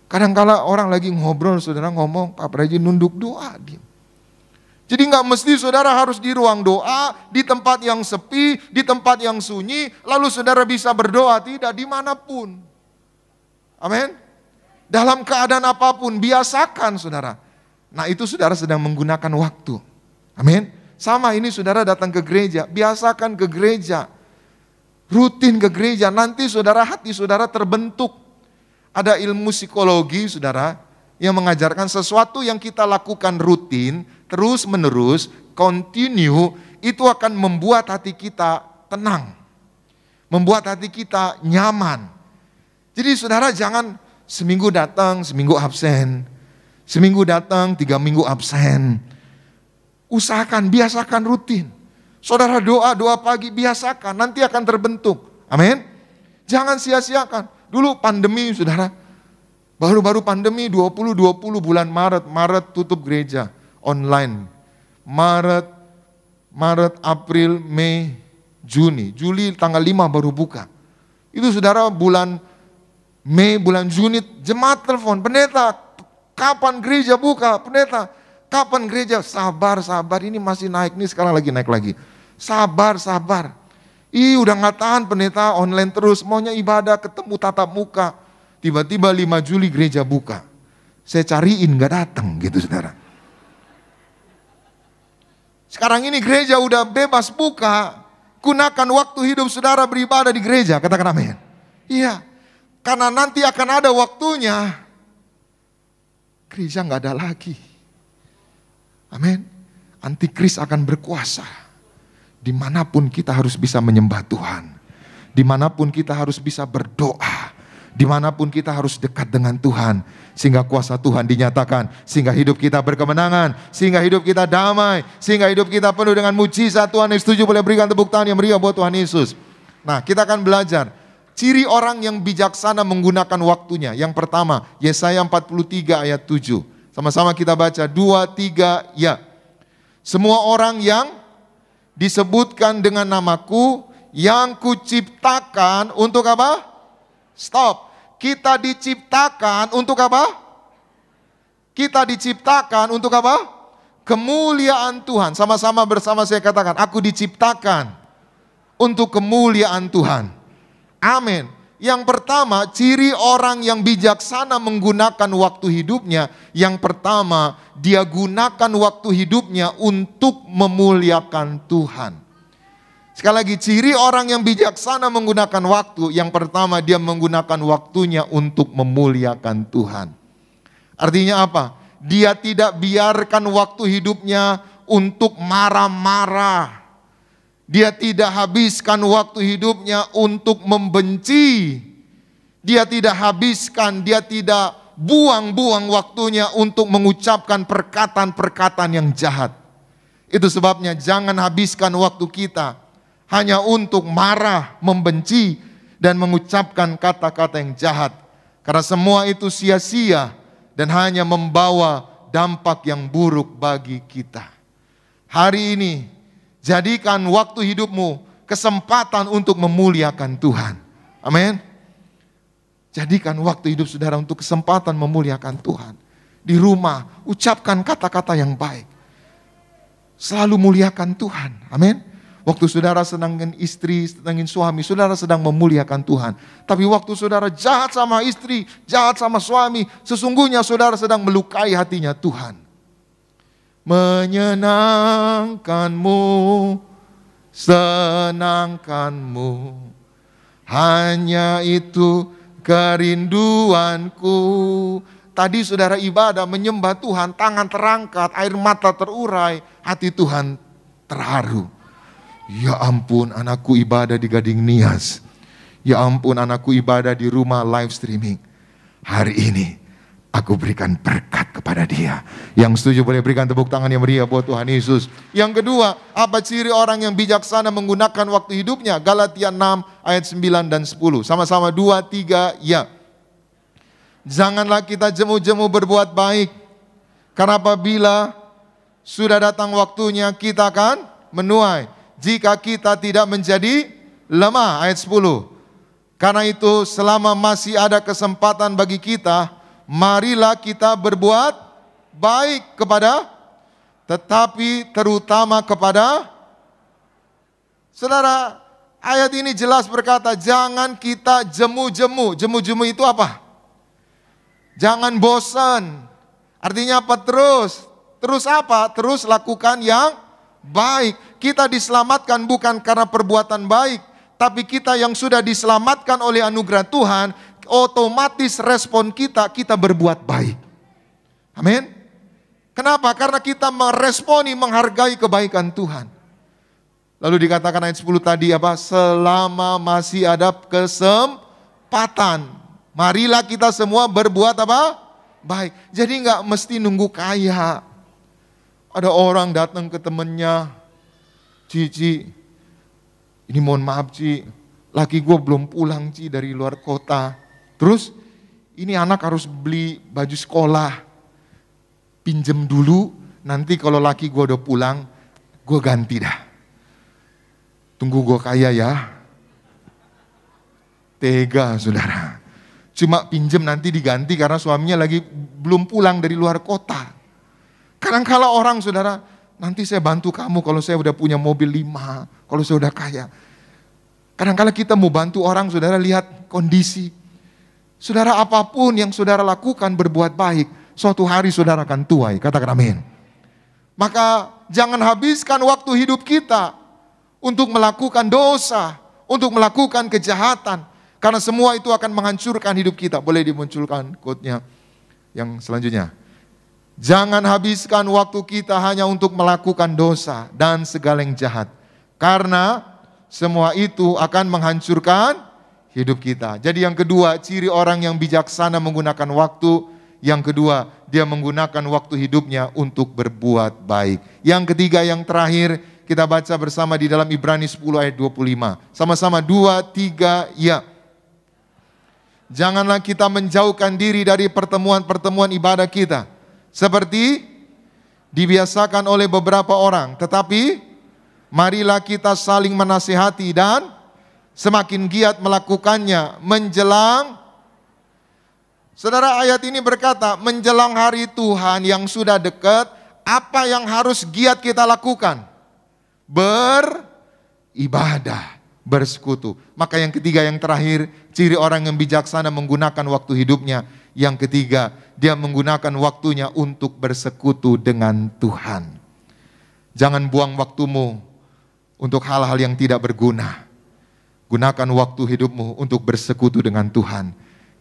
Kadang-kala orang lagi ngobrol saudara ngomong Pak Parji nunduk doa dia. Jadi nggak mesti saudara harus di ruang doa, di tempat yang sepi, di tempat yang sunyi, lalu saudara bisa berdoa, tidak, dimanapun. Amin. Dalam keadaan apapun, biasakan saudara. Nah itu saudara sedang menggunakan waktu. Amin. Sama ini saudara datang ke gereja, biasakan ke gereja. Rutin ke gereja, nanti saudara hati saudara terbentuk. Ada ilmu psikologi saudara, yang mengajarkan sesuatu yang kita lakukan rutin, terus menerus, continue, itu akan membuat hati kita tenang. Membuat hati kita nyaman. Jadi saudara jangan seminggu datang, seminggu absen. Seminggu datang, 3 minggu absen. Usahakan, biasakan rutin. Saudara doa pagi, biasakan, nanti akan terbentuk. Amin. Jangan sia-siakan. Dulu pandemi saudara, baru-baru pandemi 2020 bulan Maret tutup gereja. Online, Maret, April, Mei, Juni, Juli tanggal 5 baru buka. Itu saudara bulan Mei, bulan Juni jemaat telepon, pendeta kapan gereja buka? Pendeta kapan gereja? Sabar, ini masih naik nih, sekarang lagi naik lagi. Sabar. Udah gak tahan pendeta online terus, maunya ibadah ketemu tatap muka. Tiba-tiba 5 Juli gereja buka. Saya cariin gak datang gitu saudara. Sekarang ini gereja udah bebas buka, gunakan waktu hidup saudara beribadah di gereja, katakan amin. Iya, karena nanti akan ada waktunya, gereja nggak ada lagi. Amin. Antikris akan berkuasa. Dimanapun kita harus bisa menyembah Tuhan. Dimanapun kita harus bisa berdoa. Dimanapun kita harus dekat dengan Tuhan. Sehingga kuasa Tuhan dinyatakan. Sehingga hidup kita berkemenangan. Sehingga hidup kita damai. Sehingga hidup kita penuh dengan mujizat Tuhan. Yang setuju boleh berikan tepuk tangan yang meriah buat Tuhan Yesus. Nah kita akan belajar. Ciri orang yang bijaksana menggunakan waktunya. Yang pertama Yesaya 43 ayat 7. Sama-sama kita baca 2, 3 ya. Semua orang yang disebutkan dengan namaku yang kuciptakan untuk apa? Stop. Kita diciptakan untuk apa? Kita diciptakan untuk apa? Kemuliaan Tuhan. Sama-sama bersama saya katakan, aku diciptakan untuk kemuliaan Tuhan. Amin. Yang pertama, ciri orang yang bijaksana menggunakan waktu hidupnya. Yang pertama, dia gunakan waktu hidupnya untuk memuliakan Tuhan. Sekali lagi, ciri orang yang bijaksana menggunakan waktu. Yang pertama, dia menggunakan waktunya untuk memuliakan Tuhan. Artinya apa? Dia tidak biarkan waktu hidupnya untuk marah-marah. Dia tidak habiskan waktu hidupnya untuk membenci. Dia tidak habiskan, dia tidak buang-buang waktunya untuk mengucapkan perkataan-perkataan yang jahat. Itu sebabnya jangan habiskan waktu kita hanya untuk marah, membenci, dan mengucapkan kata-kata yang jahat. Karena semua itu sia-sia dan hanya membawa dampak yang buruk bagi kita. Hari ini, jadikan waktu hidupmu kesempatan untuk memuliakan Tuhan. Amin. Jadikan waktu hidup saudara untuk kesempatan memuliakan Tuhan. Di rumah, ucapkan kata-kata yang baik. Selalu muliakan Tuhan. Amin. Waktu saudara senang dengan istri, senang dengan suami, saudara sedang memuliakan Tuhan. Tapi waktu saudara jahat sama istri, jahat sama suami, sesungguhnya saudara sedang melukai hatinya Tuhan. Menyenangkanmu, senangkanmu, hanya itu kerinduanku. Tadi saudara ibadah menyembah Tuhan, tangan terangkat, air mata terurai, hati Tuhan terharu. Ya ampun, anakku ibadah di Gading Nias. Ya ampun, anakku ibadah di rumah live streaming. Hari ini aku berikan berkat kepada dia. Yang setuju boleh berikan tepuk tangan yang meriah buat Tuhan Yesus. Yang kedua, apa ciri orang yang bijaksana menggunakan waktu hidupnya? Galatia 6 ayat 9 dan 10. Sama-sama 2, 3, ya. Janganlah kita jemu-jemu berbuat baik. Karena apabila sudah datang waktunya kita akan menuai. Jika kita tidak menjadi lemah. Ayat 10. Karena itu selama masih ada kesempatan bagi kita, marilah kita berbuat baik kepada, tetapi terutama kepada, saudara, ayat ini jelas berkata, jangan kita jemu-jemu. Jemu-jemu itu apa? Jangan bosan. Artinya apa? Terus apa? Terus lakukan yang baik. Kita diselamatkan bukan karena perbuatan baik, tapi kita yang sudah diselamatkan oleh anugerah Tuhan, otomatis respon kita berbuat baik. Amin. Kenapa? Karena kita meresponi, menghargai kebaikan Tuhan. Lalu dikatakan ayat 10 tadi apa? Selama masih ada kesempatan, marilah kita semua berbuat apa? Baik. Jadi nggak mesti nunggu kaya. Ada orang datang ke temennya, Ci, ini mohon maaf Ci, laki gue belum pulang Ci dari luar kota. Terus ini anak harus beli baju sekolah, pinjem dulu, nanti kalau laki gue udah pulang, gue ganti dah. Tunggu gue kaya ya. Tega saudara. Cuma pinjem nanti diganti karena suaminya lagi belum pulang dari luar kota. Kadang-kala orang saudara, nanti saya bantu kamu kalau saya udah punya mobil 5, kalau saya udah kaya. Kadang-kala kita mau bantu orang saudara, lihat kondisi. Saudara, apapun yang saudara lakukan berbuat baik, suatu hari saudara akan tuai, katakan amin. Maka jangan habiskan waktu hidup kita untuk melakukan dosa, untuk melakukan kejahatan. Karena semua itu akan menghancurkan hidup kita. Boleh dimunculkan quote-nya yang selanjutnya. Jangan habiskan waktu kita hanya untuk melakukan dosa dan segala yang jahat. Karena semua itu akan menghancurkan hidup kita. Jadi yang kedua, ciri orang yang bijaksana menggunakan waktu. Yang kedua, dia menggunakan waktu hidupnya untuk berbuat baik. Yang ketiga, yang terakhir, kita baca bersama di dalam Ibrani 10 ayat 25. Sama-sama 2, 3, ya. Janganlah kita menjauhkan diri dari pertemuan-pertemuan ibadah kita, seperti dibiasakan oleh beberapa orang. Tetapi marilah kita saling menasihati dan semakin giat melakukannya menjelang. Saudara, ayat ini berkata menjelang hari Tuhan yang sudah dekat. Apa yang harus giat kita lakukan? Beribadah. bersekutu. Maka yang ketiga, yang terakhir, ciri orang yang bijaksana menggunakan waktu hidupnya. Yang ketiga, dia menggunakan waktunya untuk bersekutu dengan Tuhan. Jangan buang waktumu untuk hal-hal yang tidak berguna. Gunakan waktu hidupmu untuk bersekutu dengan Tuhan.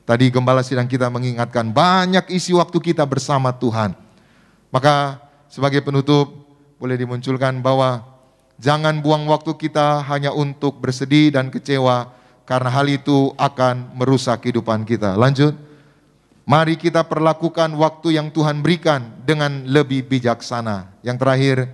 Tadi gembala sidang kita mengingatkan banyak isi waktu kita bersama Tuhan. Maka sebagai penutup boleh dimunculkan bahwa jangan buang waktu kita hanya untuk bersedih dan kecewa, karena hal itu akan merusak kehidupan kita. Lanjut. Mari kita perlakukan waktu yang Tuhan berikan dengan lebih bijaksana. Yang terakhir,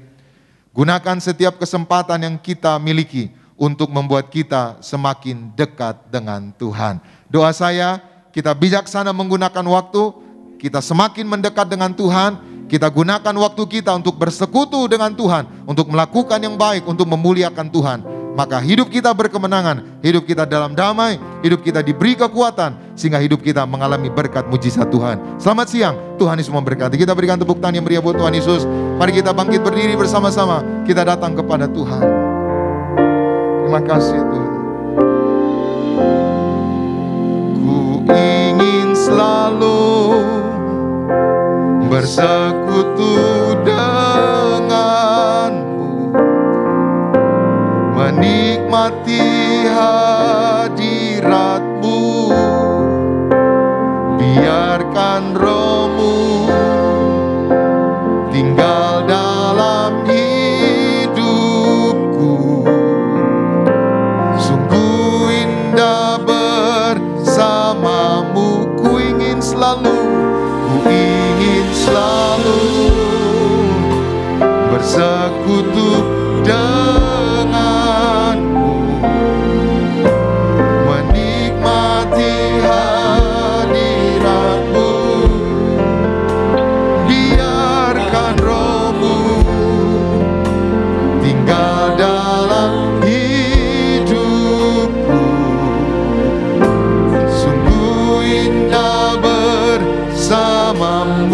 gunakan setiap kesempatan yang kita miliki untuk membuat kita semakin dekat dengan Tuhan. Doa saya, kita bijaksana menggunakan waktu, kita semakin mendekat dengan Tuhan, kita gunakan waktu kita untuk bersekutu dengan Tuhan, untuk melakukan yang baik, untuk memuliakan Tuhan. Maka hidup kita berkemenangan, hidup kita dalam damai, hidup kita diberi kekuatan, sehingga hidup kita mengalami berkat mujizat Tuhan. Selamat siang, Tuhan Yesus memberkati. Kita berikan tepuk tangan yang meriah buat Tuhan Yesus. Mari kita bangkit berdiri bersama-sama, kita datang kepada Tuhan. Terima kasih Tuhan. Ku ingin selalu bersekutu denganmu, menikmati hadiratmu, biarkan rohmu tinggal dalam hidupku. Sungguh indah bersamamu, ku ingin selalu bersekutu denganmu, menikmati hadiratmu, biarkan rohmu tinggal dalam hidupku. Sungguh indah bersamamu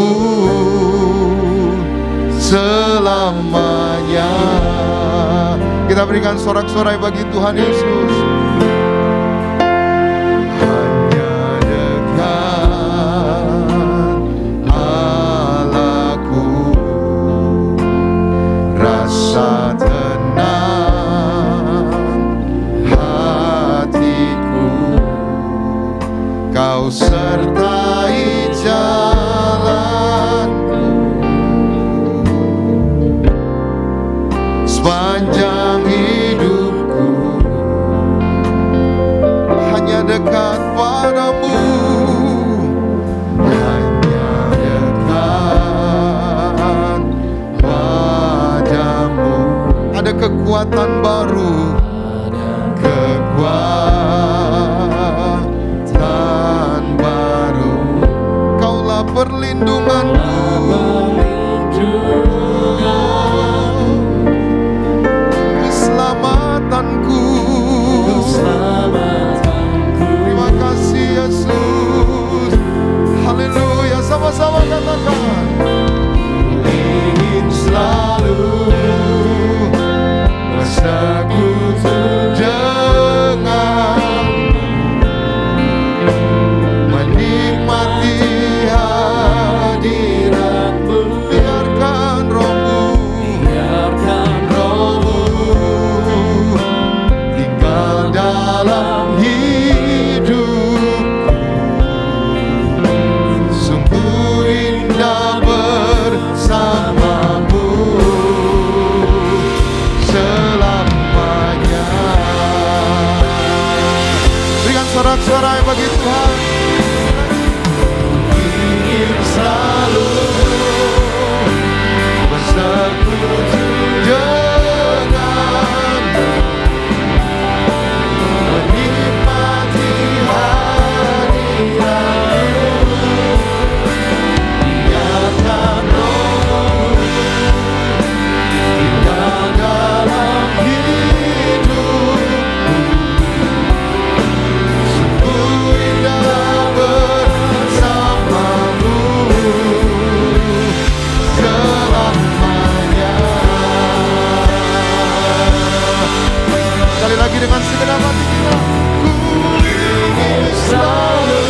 selamanya. Kita berikan sorak-sorai bagi Tuhan Yesus. Hanya dekat Allahku, rasa tenang hatiku, Kau sertai jalanku sepanjang hidupku. Hanya dekat padamu, hanya dekat padamu. Ada kekuatan baru, kekuatan baru. Kaulah perlindunganku, keselamatanku. Terima kasih Yesus. Haleluya, sama-sama katakan. Ingin selalu bersekutu denganmu, menikmati hadiratmu, biarkan rohmu tinggal dalam hidupku. Sungguh indah bersamamu selamanya. Berikan sorak-sorai bagi Tuhan. Ingin selalu bersekutu denganmu, menikmati hadiratmu, biarkan rohmu tinggal dalam hidupku. Sungguh indah dengan segenap hati kita. Ku ingin selalu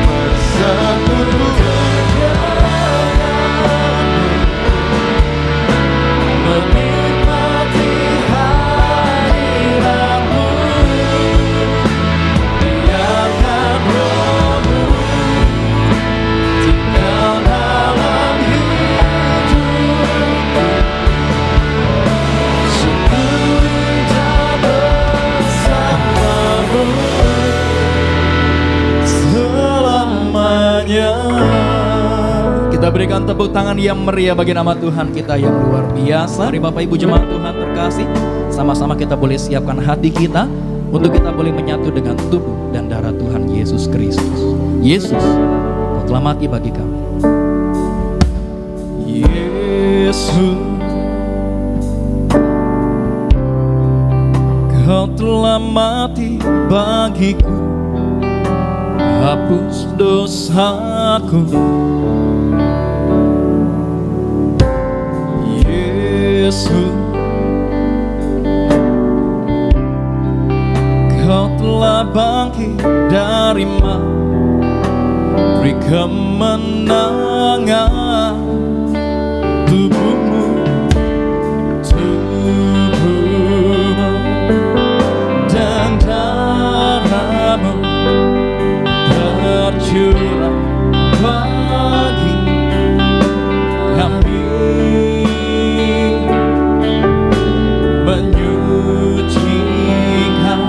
bersekutu menikmati hadiratmu, biarkan rohmu tinggal dalam hidupku. Sungguh indah bersamamu selamanya. Kita berikan tepuk tangan yang meriah bagi nama Tuhan kita yang luar biasa. Mari Bapak Ibu jemaat Tuhan terkasih, sama-sama kita boleh siapkan hati kita untuk kita boleh menyatu dengan tubuh dan darah Tuhan Yesus Kristus. Yesus, Kau telah mati bagi kami. Yesus, Kau telah mati bagiku, hapus dosaku. Yesus, Kau telah bangkit dari mati, beri kemenangan. Tubuhmu dan darahmu tercurah bagi kami, menyucikan,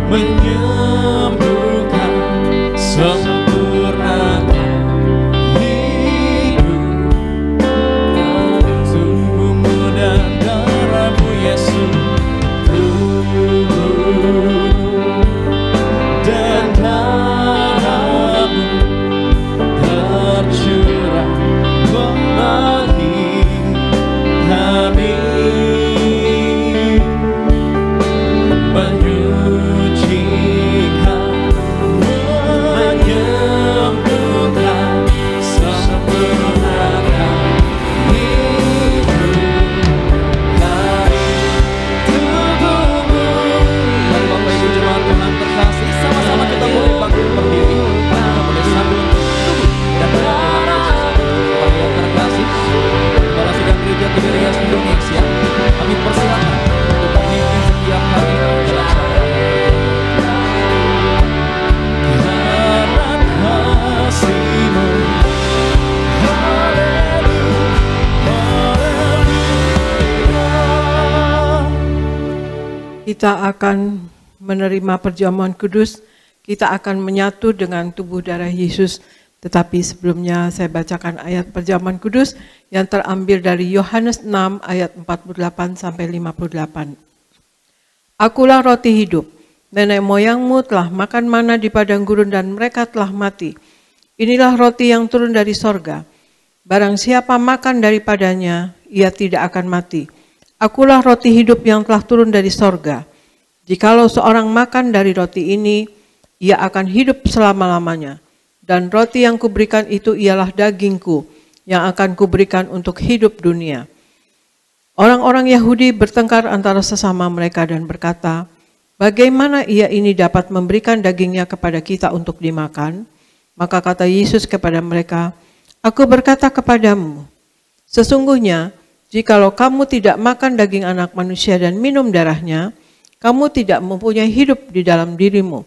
menyembuhkan, sempurnakan hidup. Tubuhmu dan darahmu Yesus, tubuhmu dan darahmu tercurah bagi kami, menyucikan, menyembuhkan, sempurnakan hidup kami. Tubuhmu. Mari Bapak Ibu jemaat Tuhan terkasih, sama-sama kita boleh bangkit berdiri. Kita boleh sambut tubuh dan darah Bapak yang terkasih. Kepala Sidang Gereja Tiberias Indonesia, kami persilakan untuk memimpin setiap hari dalam satu. Karena kasih-Mu, haleluya. Kita akan menerima perjamuan kudus, kita akan menyatu dengan tubuh darah Yesus. Tetapi sebelumnya saya bacakan ayat perjamuan kudus yang terambil dari Yohanes 6 ayat 48 sampai 58. Akulah roti hidup. Nenek moyangmu telah makan mana di padang gurun dan mereka telah mati. Inilah roti yang turun dari sorga. Barang siapa makan daripadanya, ia tidak akan mati. Akulah roti hidup yang telah turun dari sorga. Jikalau seorang makan dari roti ini, ia akan hidup selama-lamanya. Dan roti yang kuberikan itu ialah dagingku, yang akan kuberikan untuk hidup dunia. Orang-orang Yahudi bertengkar antara sesama mereka dan berkata, bagaimana ia ini dapat memberikan dagingnya kepada kita untuk dimakan? Maka kata Yesus kepada mereka, aku berkata kepadamu, sesungguhnya jikalau kamu tidak makan daging anak manusia dan minum darahnya, kamu tidak mempunyai hidup di dalam dirimu.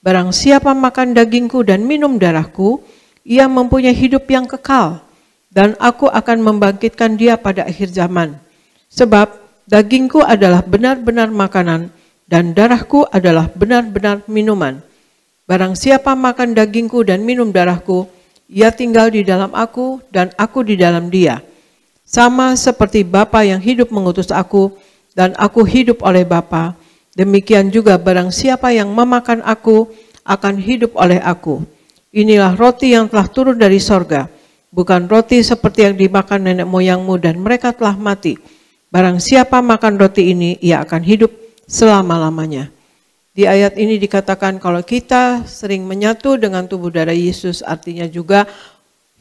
Barang siapa makan dagingku dan minum darahku, ia mempunyai hidup yang kekal, dan aku akan membangkitkan dia pada akhir zaman. Sebab dagingku adalah benar-benar makanan, dan darahku adalah benar-benar minuman. Barang siapa makan dagingku dan minum darahku, ia tinggal di dalam aku, dan aku di dalam dia. Sama seperti Bapa yang hidup mengutus aku, dan aku hidup oleh Bapa, demikian juga barang siapa yang memakan aku akan hidup oleh aku. Inilah roti yang telah turun dari sorga, bukan roti seperti yang dimakan nenek moyangmu dan mereka telah mati. Barang siapa makan roti ini, ia akan hidup selama-lamanya. Di ayat ini dikatakan kalau kita sering menyatu dengan tubuh darah Yesus, artinya juga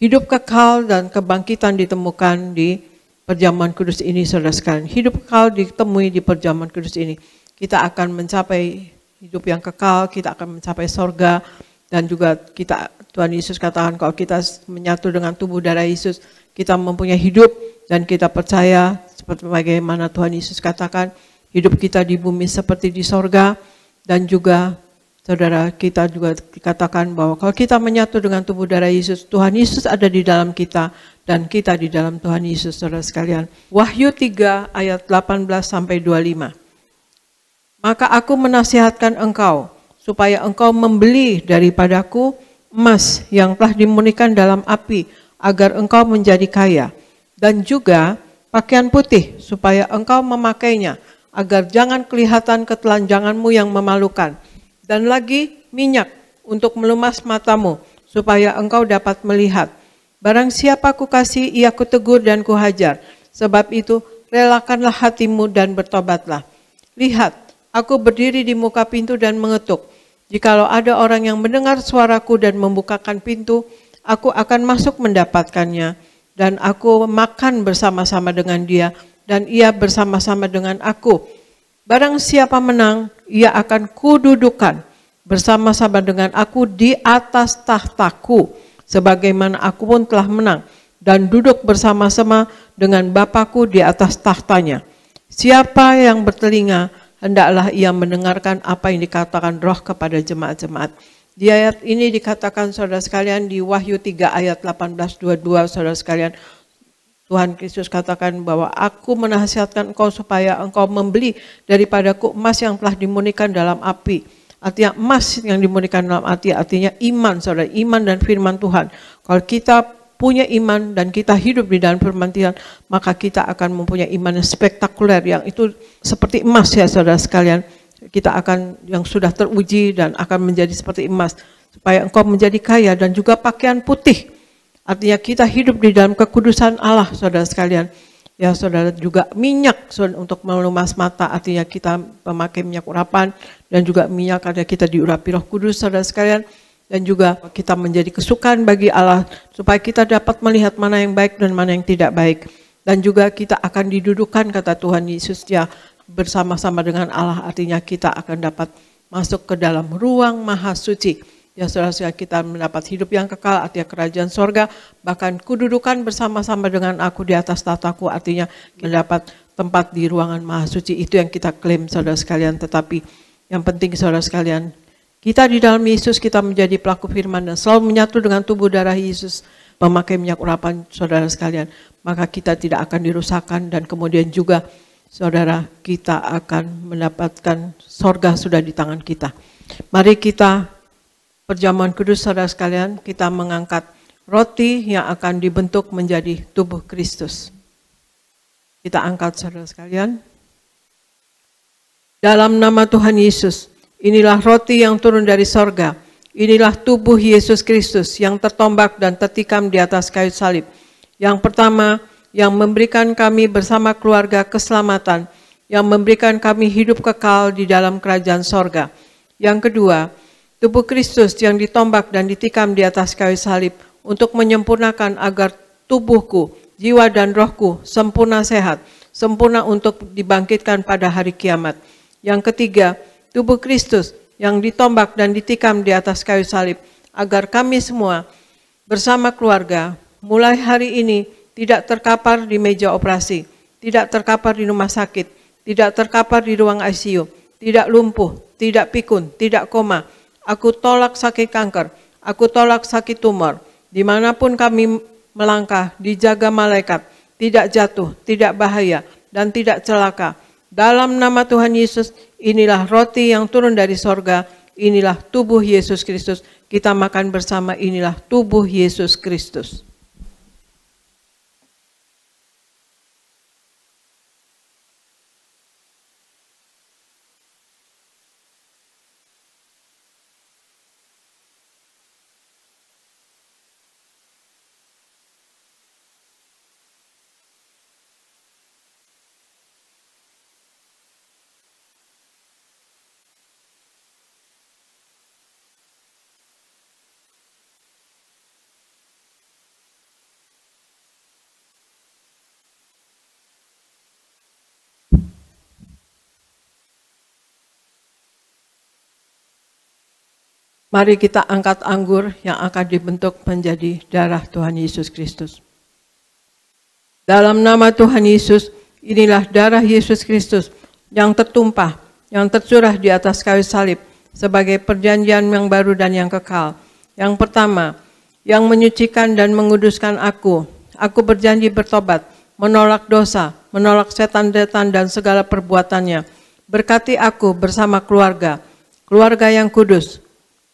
hidup kekal dan kebangkitan ditemukan di perjamuan kudus ini, saudara sekalian. Hidup kekal ditemui di perjamuan kudus ini. Kita akan mencapai hidup yang kekal, kita akan mencapai sorga, dan juga Tuhan Yesus katakan kalau kita menyatu dengan tubuh darah Yesus, kita mempunyai hidup, dan kita percaya seperti bagaimana Tuhan Yesus katakan, hidup kita di bumi seperti di sorga, dan juga saudara kita juga dikatakan bahwa kalau kita menyatu dengan tubuh darah Yesus, Tuhan Yesus ada di dalam kita, dan kita di dalam Tuhan Yesus, saudara sekalian. Wahyu 3 ayat 18 sampai 25. Maka aku menasihatkan engkau, supaya engkau membeli daripadaku emas yang telah dimurnikan dalam api, agar engkau menjadi kaya, dan juga pakaian putih, supaya engkau memakainya, agar jangan kelihatan ketelanjanganmu yang memalukan, dan lagi minyak untuk melumas matamu, supaya engkau dapat melihat. Barang siapa kukasih, ia kutegur dan kuhajar. Sebab itu, relakanlah hatimu dan bertobatlah. Lihat, aku berdiri di muka pintu dan mengetuk. Jikalau ada orang yang mendengar suaraku dan membukakan pintu, aku akan masuk mendapatkannya, dan aku makan bersama-sama dengan dia, dan ia bersama-sama dengan aku. Barang siapa menang, ia akan kududukan bersama-sama dengan aku di atas tahtaku, sebagaimana aku pun telah menang, dan duduk bersama-sama dengan Bapakku di atas tahtanya. Siapa yang bertelinga, hendaklah ia mendengarkan apa yang dikatakan Roh kepada jemaat-jemaat. Di ayat ini dikatakan, saudara sekalian, di Wahyu 3 ayat 18-22, saudara sekalian, Tuhan Yesus katakan bahwa aku menasihatkan engkau supaya engkau membeli daripadaku emas yang telah dimurnikan dalam api. Artinya emas yang dimurnikan dalam api, artinya iman, saudara, iman dan firman Tuhan. Kalau kita punya iman dan kita hidup di dalam firman Tuhan, maka kita akan mempunyai iman yang spektakuler, yang itu seperti emas ya saudara sekalian. Kita akan yang sudah teruji dan akan menjadi seperti emas, supaya engkau menjadi kaya, dan juga pakaian putih. Artinya kita hidup di dalam kekudusan Allah, saudara sekalian. Ya saudara, juga minyak untuk melumas mata, artinya kita memakai minyak urapan, dan juga minyak ada kita diurapi Roh Kudus, saudara sekalian. Dan juga kita menjadi kesukaan bagi Allah, supaya kita dapat melihat mana yang baik dan mana yang tidak baik. Dan juga kita akan didudukan, kata Tuhan Yesus, ya bersama-sama dengan Allah, artinya kita akan dapat masuk ke dalam ruang maha suci. Ya saudara-saudara, kita mendapat hidup yang kekal, artinya kerajaan sorga, bahkan kududukan bersama-sama dengan aku di atas tahtaku, artinya kita dapat tempat di ruangan maha suci. Itu yang kita klaim, saudara sekalian. Tetapi yang penting, saudara sekalian, kita di dalam Yesus, kita menjadi pelaku firman dan selalu menyatu dengan tubuh darah Yesus, memakai minyak urapan, saudara sekalian, maka kita tidak akan dirusakkan, dan kemudian juga saudara, kita akan mendapatkan sorga sudah di tangan kita. Mari kita perjamuan kudus, saudara sekalian, kita mengangkat roti yang akan dibentuk menjadi tubuh Kristus. Kita angkat, saudara sekalian. Dalam nama Tuhan Yesus, inilah roti yang turun dari sorga. Inilah tubuh Yesus Kristus yang tertombak dan tertikam di atas kayu salib. Yang pertama, yang memberikan kami bersama keluarga keselamatan, yang memberikan kami hidup kekal di dalam kerajaan sorga. Yang kedua, tubuh Kristus yang ditombak dan ditikam di atas kayu salib untuk menyempurnakan agar tubuhku, jiwa dan rohku sempurna sehat, sempurna untuk dibangkitkan pada hari kiamat. Yang ketiga, tubuh Kristus yang ditombak dan ditikam di atas kayu salib agar kami semua bersama keluarga mulai hari ini tidak terkapar di meja operasi, tidak terkapar di rumah sakit, tidak terkapar di ruang ICU, tidak lumpuh, tidak pikun, tidak koma. Aku tolak sakit kanker, aku tolak sakit tumor. Dimanapun kami melangkah, dijaga malaikat, tidak jatuh, tidak bahaya, dan tidak celaka. Dalam nama Tuhan Yesus, inilah roti yang turun dari sorga, inilah tubuh Yesus Kristus. Kita makan bersama, inilah tubuh Yesus Kristus. Mari kita angkat anggur yang akan dibentuk menjadi darah Tuhan Yesus Kristus. Dalam nama Tuhan Yesus, inilah darah Yesus Kristus yang tertumpah, yang tercurah di atas kayu salib sebagai perjanjian yang baru dan yang kekal. Yang pertama, yang menyucikan dan menguduskan aku. Aku berjanji bertobat, menolak dosa, menolak setan-setan dan segala perbuatannya. Berkati aku bersama keluarga yang kudus.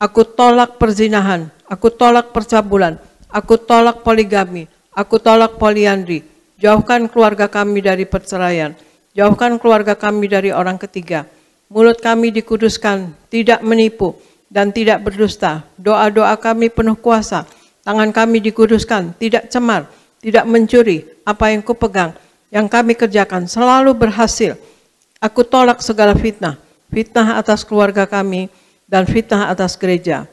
Aku tolak perzinahan, aku tolak percabulan, aku tolak poligami, aku tolak poliandri. Jauhkan keluarga kami dari perceraian, jauhkan keluarga kami dari orang ketiga. Mulut kami dikuduskan, tidak menipu dan tidak berdusta. Doa-doa kami penuh kuasa, tangan kami dikuduskan, tidak cemar, tidak mencuri. Apa yang kupegang, yang kami kerjakan selalu berhasil. Aku tolak segala fitnah, fitnah atas keluarga kami, dan fitnah atas gereja.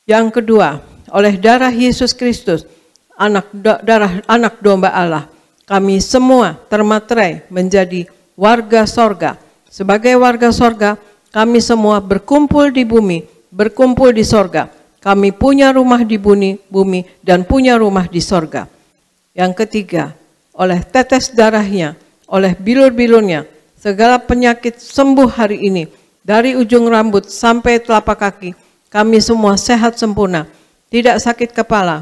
Yang kedua, oleh darah Yesus Kristus, anak domba Allah, kami semua termaterai menjadi warga sorga. Sebagai warga sorga, kami semua berkumpul di bumi, berkumpul di sorga. Kami punya rumah di bumi dan punya rumah di sorga. Yang ketiga, oleh tetes darahnya, oleh bilur-bilurnya, segala penyakit sembuh hari ini. Dari ujung rambut sampai telapak kaki, kami semua sehat sempurna. Tidak sakit kepala,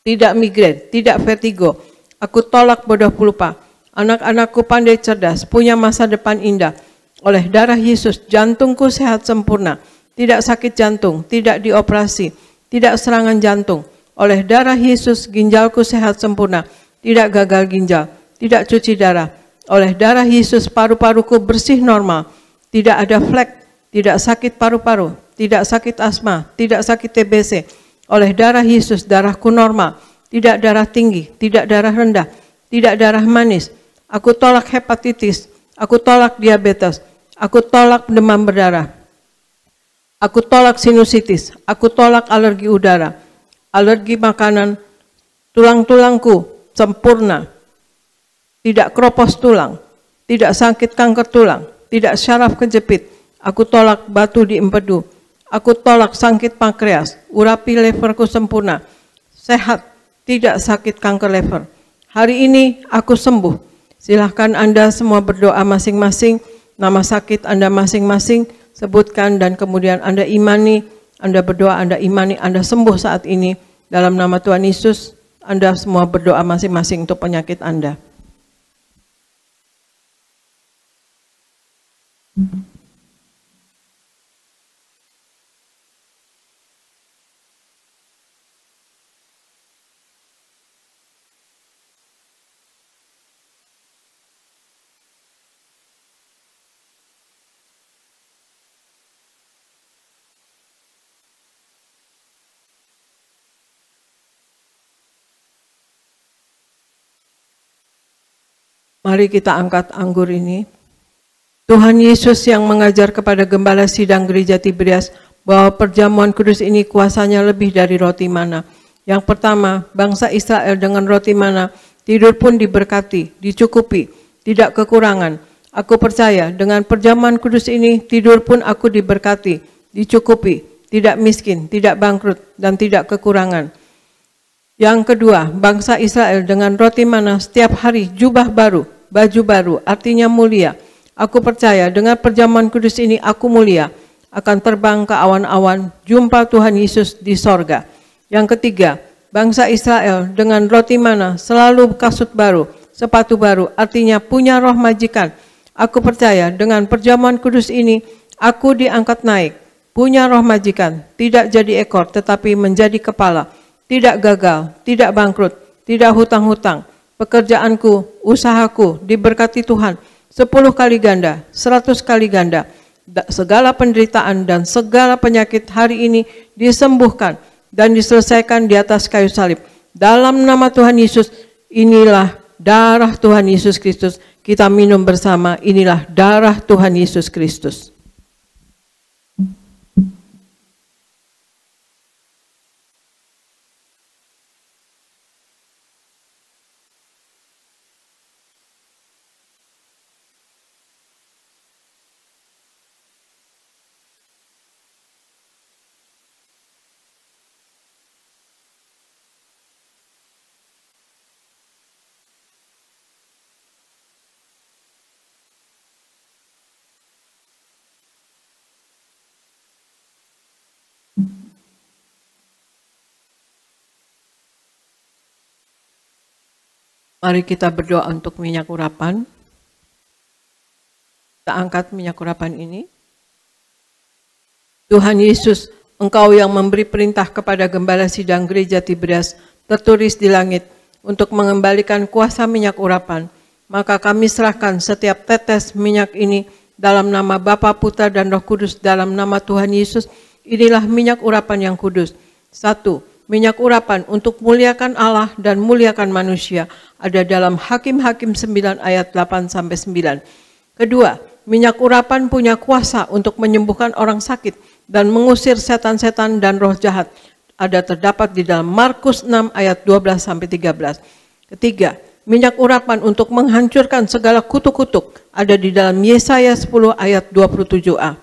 tidak migrain, tidak vertigo. Aku tolak bodoh pelupa. Anak-anakku pandai cerdas, punya masa depan indah. Oleh darah Yesus, jantungku sehat sempurna. Tidak sakit jantung, tidak dioperasi, tidak serangan jantung. Oleh darah Yesus, ginjalku sehat sempurna. Tidak gagal ginjal, tidak cuci darah. Oleh darah Yesus, paru-paruku bersih normal. Tidak ada flek, tidak sakit paru-paru, tidak sakit asma, tidak sakit TBC. Oleh darah Yesus, darahku normal, tidak darah tinggi, tidak darah rendah, tidak darah manis. Aku tolak hepatitis, aku tolak diabetes, aku tolak demam berdarah. Aku tolak sinusitis, aku tolak alergi udara, alergi makanan, tulang-tulangku sempurna, tidak kropos tulang, tidak sakit kanker tulang, tidak syaraf kejepit. Aku tolak batu di empedu. Aku tolak sakit pankreas. Urapi leverku sempurna. Sehat, tidak sakit kanker lever. Hari ini aku sembuh. Silahkan Anda semua berdoa masing-masing. Nama sakit Anda masing-masing sebutkan dan kemudian Anda imani. Anda berdoa, Anda imani, Anda sembuh saat ini. Dalam nama Tuhan Yesus, Anda semua berdoa masing-masing untuk penyakit Anda. Mari kita angkat anggur ini. Tuhan Yesus yang mengajar kepada gembala sidang gereja Tiberias bahwa perjamuan kudus ini kuasanya lebih dari roti mana. Yang pertama, bangsa Israel dengan roti mana tidur pun diberkati, dicukupi, tidak kekurangan. Aku percaya dengan perjamuan kudus ini tidur pun aku diberkati, dicukupi, tidak miskin, tidak bangkrut, dan tidak kekurangan. Yang kedua, bangsa Israel dengan roti mana setiap hari jubah baru, baju baru, artinya mulia. Aku percaya dengan perjamuan kudus ini aku mulia, akan terbang ke awan-awan, jumpa Tuhan Yesus di sorga. Yang ketiga, bangsa Israel dengan roti mana selalu kasut baru, sepatu baru, artinya punya roh majikan. Aku percaya dengan perjamuan kudus ini aku diangkat naik, punya roh majikan, tidak jadi ekor tetapi menjadi kepala. Tidak gagal, tidak bangkrut, tidak hutang-hutang. Pekerjaanku, usahaku diberkati Tuhan 10 kali ganda, 100 kali ganda. Segala penderitaan dan segala penyakit hari ini disembuhkan dan diselesaikan di atas kayu salib. Dalam nama Tuhan Yesus, inilah darah Tuhan Yesus Kristus. Kita minum bersama, inilah darah Tuhan Yesus Kristus. Mari kita berdoa untuk minyak urapan. Kita angkat minyak urapan ini. Tuhan Yesus, Engkau yang memberi perintah kepada Gembala Sidang Gereja Tiberias, tertulis di langit, untuk mengembalikan kuasa minyak urapan. Maka kami serahkan setiap tetes minyak ini dalam nama Bapa, Putra, dan Roh Kudus, dalam nama Tuhan Yesus. Inilah minyak urapan yang kudus. 1. Minyak urapan untuk muliakan Allah dan muliakan manusia. Ada dalam Hakim-Hakim 9 ayat 8-9. Kedua, minyak urapan punya kuasa untuk menyembuhkan orang sakit dan mengusir setan-setan dan roh jahat. Ada terdapat di dalam Markus 6 ayat 12-13. Ketiga, minyak urapan untuk menghancurkan segala kutuk-kutuk. Ada di dalam Yesaya 10 ayat 27a.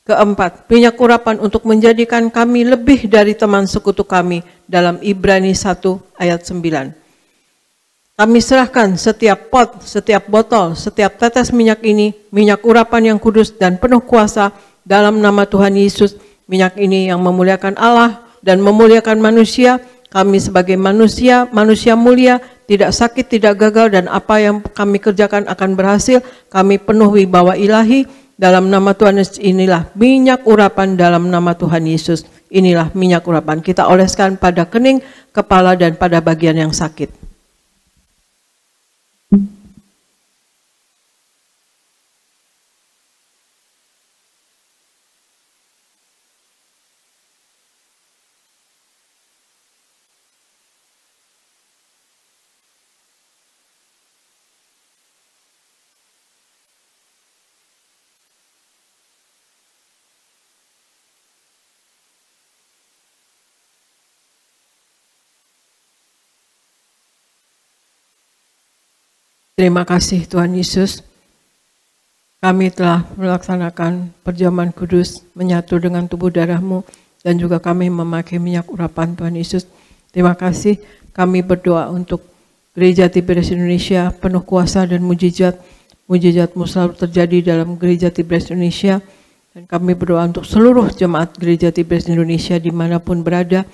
Keempat, minyak urapan untuk menjadikan kami lebih dari teman sekutu kami. Dalam Ibrani 1 ayat 9. Kami serahkan setiap pot, setiap botol, setiap tetes minyak ini, minyak urapan yang kudus dan penuh kuasa dalam nama Tuhan Yesus. Minyak ini yang memuliakan Allah dan memuliakan manusia. Kami sebagai manusia, manusia mulia, tidak sakit, tidak gagal, dan apa yang kami kerjakan akan berhasil. Kami penuh wibawa ilahi dalam nama Tuhan Yesus. Inilah minyak urapan dalam nama Tuhan Yesus. Inilah minyak urapan. Kita oleskan pada kening, kepala, dan pada bagian yang sakit. Terima kasih Tuhan Yesus. Kami telah melaksanakan perjamuan kudus menyatu dengan tubuh darah-Mu dan juga kami memakai minyak urapan Tuhan Yesus. Terima kasih. Kami berdoa untuk Gereja Tiberias Indonesia penuh kuasa dan mujizat. Mujizat-Mu selalu terjadi dalam Gereja Tiberias Indonesia. Dan kami berdoa untuk seluruh jemaat Gereja Tiberias Indonesia dimanapun berada.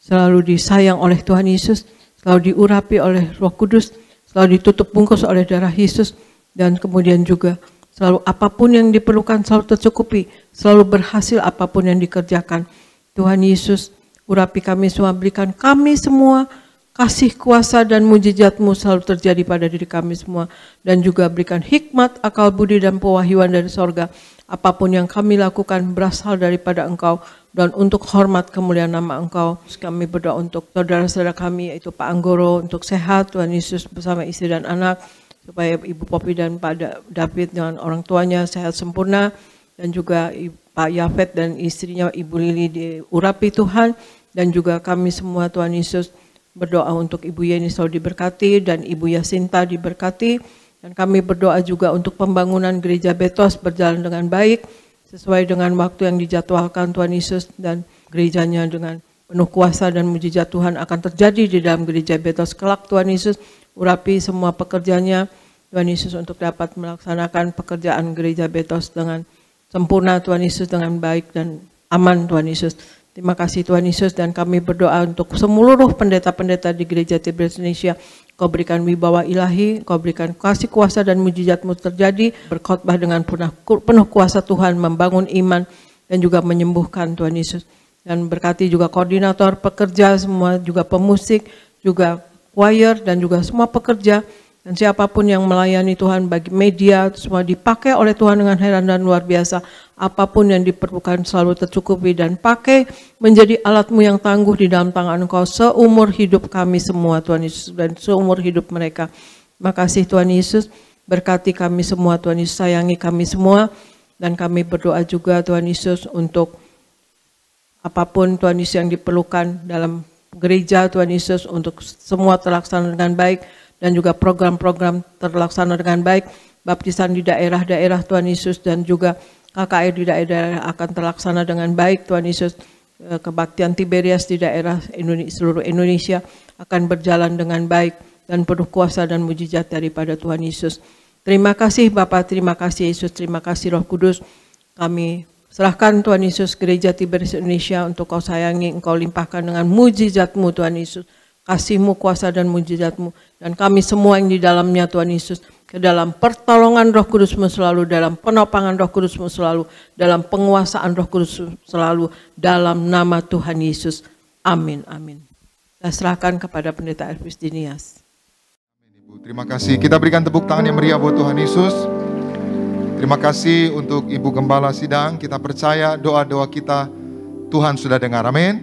Selalu disayang oleh Tuhan Yesus. Selalu diurapi oleh Roh Kudus. Selalu ditutup bungkus oleh darah Yesus, dan kemudian juga selalu apapun yang diperlukan selalu tercukupi, selalu berhasil apapun yang dikerjakan. Tuhan Yesus, urapi kami semua, berikan kami semua kasih kuasa dan mujizat-Mu selalu terjadi pada diri kami semua, dan juga berikan hikmat, akal budi, dan pewahyuan dari sorga. Apapun yang kami lakukan berasal daripada Engkau, dan untuk hormat kemuliaan nama Engkau. Kami berdoa untuk saudara-saudara kami, yaitu Pak Anggoro, untuk sehat, Tuhan Yesus bersama istri dan anak, supaya Ibu Popi dan Pak David dengan orang tuanya sehat sempurna, dan juga Pak Yafet dan istrinya Ibu Lili diurapi Tuhan, dan juga kami semua Tuhan Yesus berdoa untuk Ibu Yeni selalu diberkati, dan Ibu Yasinta diberkati, dan kami berdoa juga untuk pembangunan Gereja Betos berjalan dengan baik, sesuai dengan waktu yang dijadwalkan Tuhan Yesus, dan gerejanya dengan penuh kuasa dan mujizat Tuhan akan terjadi di dalam Gereja Betos kelak. Tuhan Yesus, urapi semua pekerjanya Tuhan Yesus untuk dapat melaksanakan pekerjaan Gereja Betos dengan sempurna Tuhan Yesus, dengan baik dan aman Tuhan Yesus. Terima kasih Tuhan Yesus, dan kami berdoa untuk seluruh pendeta-pendeta di Gereja Tiberias Indonesia. Kau berikan wibawa ilahi, Kau berikan kasih kuasa dan mujizat-Mu terjadi, berkhotbah dengan penuh kuasa Tuhan, membangun iman dan juga menyembuhkan Tuhan Yesus. Dan berkati juga koordinator, pekerja semua, juga pemusik, juga choir, dan juga semua pekerja, dan siapapun yang melayani Tuhan, bagi media, semua dipakai oleh Tuhan dengan heran dan luar biasa. Apapun yang diperlukan selalu tercukupi, dan pakai menjadi alat-Mu yang tangguh di dalam tangan Engkau seumur hidup kami semua Tuhan Yesus, dan seumur hidup mereka. Makasih Tuhan Yesus, berkati kami semua Tuhan Yesus, sayangi kami semua, dan kami berdoa juga Tuhan Yesus untuk apapun Tuhan Yesus yang diperlukan dalam gereja Tuhan Yesus, untuk semua terlaksana dengan baik, dan juga program-program terlaksana dengan baik, baptisan di daerah-daerah Tuhan Yesus, dan juga KKR di daerah akan terlaksana dengan baik Tuhan Yesus. Kebaktian Tiberias di daerah seluruh Indonesia akan berjalan dengan baik dan penuh kuasa dan mujizat daripada Tuhan Yesus. Terima kasih Bapa, terima kasih Yesus, terima kasih Roh Kudus. Kami serahkan Tuhan Yesus Gereja Tiberias Indonesia untuk Kau sayangi, Engkau limpahkan dengan mujizat-Mu Tuhan Yesus. kasih-Mu, kuasa dan mujizat-Mu, dan kami semua yang di dalamnya Tuhan Yesus, ke dalam pertolongan Roh Kudus-Mu selalu, dalam penopangan Roh Kudus-Mu selalu, dalam penguasaan Roh Kudus selalu, dalam nama Tuhan Yesus. Amin, amin. Saya serahkan kepada Pendeta Elvis Dinias. Ibu, terima kasih. Kita berikan tepuk tangan yang meriah buat Tuhan Yesus. Terima kasih untuk Ibu Gembala Sidang. Kita percaya doa-doa kita Tuhan sudah dengar. Amin.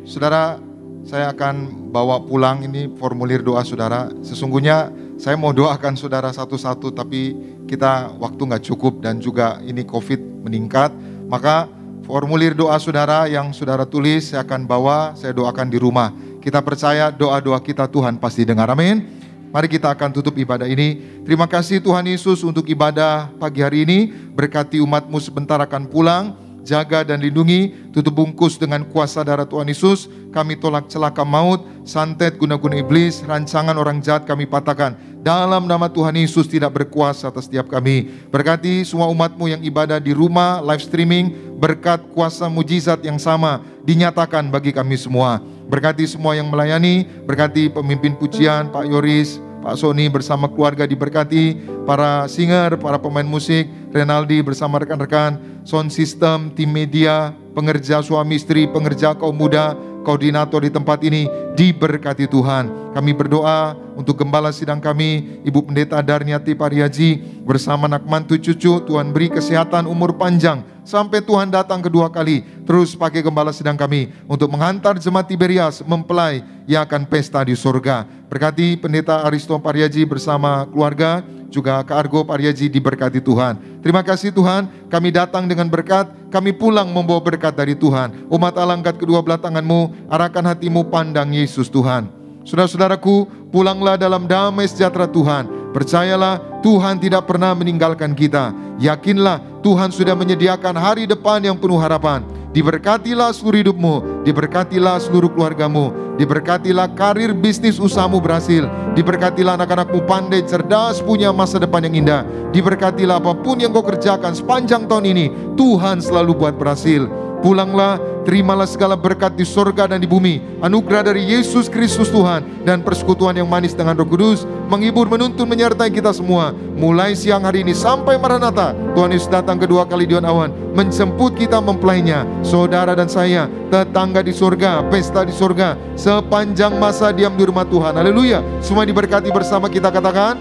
Saudara, saya akan bawa pulang ini formulir doa saudara. Sesungguhnya saya mau doakan saudara satu-satu, tapi kita waktu nggak cukup dan juga ini COVID meningkat. Maka formulir doa saudara yang saudara tulis saya akan bawa, saya doakan di rumah. Kita percaya doa-doa kita Tuhan pasti dengar. Amin. Mari kita akan tutup ibadah ini. Terima kasih Tuhan Yesus untuk ibadah pagi hari ini. Berkati umat-Mu sebentar akan pulang. Jaga dan lindungi, tutup bungkus dengan kuasa darah Tuhan Yesus. Kami tolak celaka maut, santet guna-guna iblis, rancangan orang jahat kami patahkan. Dalam nama Tuhan Yesus tidak berkuasa atas setiap kami. Berkati semua umat-Mu yang ibadah di rumah, live streaming, berkat kuasa mujizat yang sama dinyatakan bagi kami semua. Berkati semua yang melayani, berkati pemimpin pujian, Pak Yoris, Pak Sony bersama keluarga diberkati, para singer, para pemain musik, Renaldi bersama rekan-rekan, sound system, tim media, pengerja suami istri, pengerja kaum muda, koordinator di tempat ini, diberkati Tuhan. Kami berdoa untuk gembala sidang kami, Ibu Pendeta Darniati Pariaji, bersama anak mantu cucu, Tuhan beri kesehatan, umur panjang, sampai Tuhan datang kedua kali. Terus pakai gembala sidang kami untuk menghantar jemaat Tiberias mempelai yang akan pesta di surga. Berkati Pendeta Aristo Pariaji bersama keluarga, juga Kak Argo Pariaji diberkati Tuhan. Terima kasih Tuhan, kami datang dengan berkat, kami pulang membawa berkat dari Tuhan. Umat Allah, angkat kedua belah tanganmu, arahkan hatimu pandang Yesus Tuhan. Saudara-saudaraku, pulanglah dalam damai sejahtera Tuhan. Percayalah, Tuhan tidak pernah meninggalkan kita. Yakinlah, Tuhan sudah menyediakan hari depan yang penuh harapan. Diberkatilah seluruh hidupmu, diberkatilah seluruh keluargamu, diberkatilah karir bisnis usahamu berhasil, diberkatilah anak-anakmu pandai, cerdas, punya masa depan yang indah, diberkatilah apapun yang kau kerjakan sepanjang tahun ini, Tuhan selalu buat berhasil. Pulanglah, terimalah segala berkat di sorga dan di bumi, anugerah dari Yesus Kristus Tuhan, dan persekutuan yang manis dengan Roh Kudus, menghibur, menuntun, menyertai kita semua. Mulai siang hari ini sampai Maranatha, Tuhan Yesus datang kedua kali di awan, menjemput kita mempelainya, saudara dan saya, tetangga di sorga, pesta di sorga, sepanjang masa diam di rumah Tuhan. Haleluya. Semua diberkati bersama kita katakan,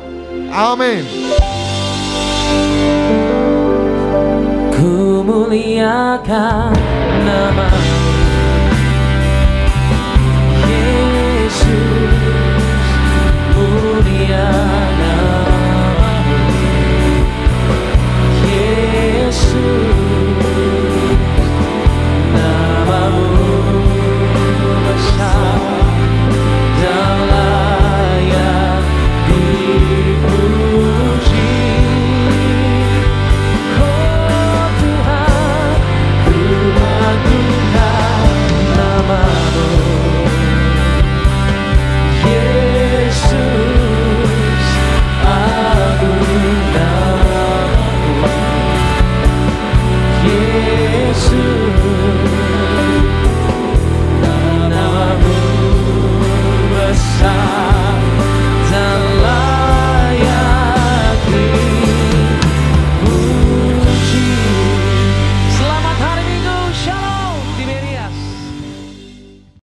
amin. Ku muliakan nama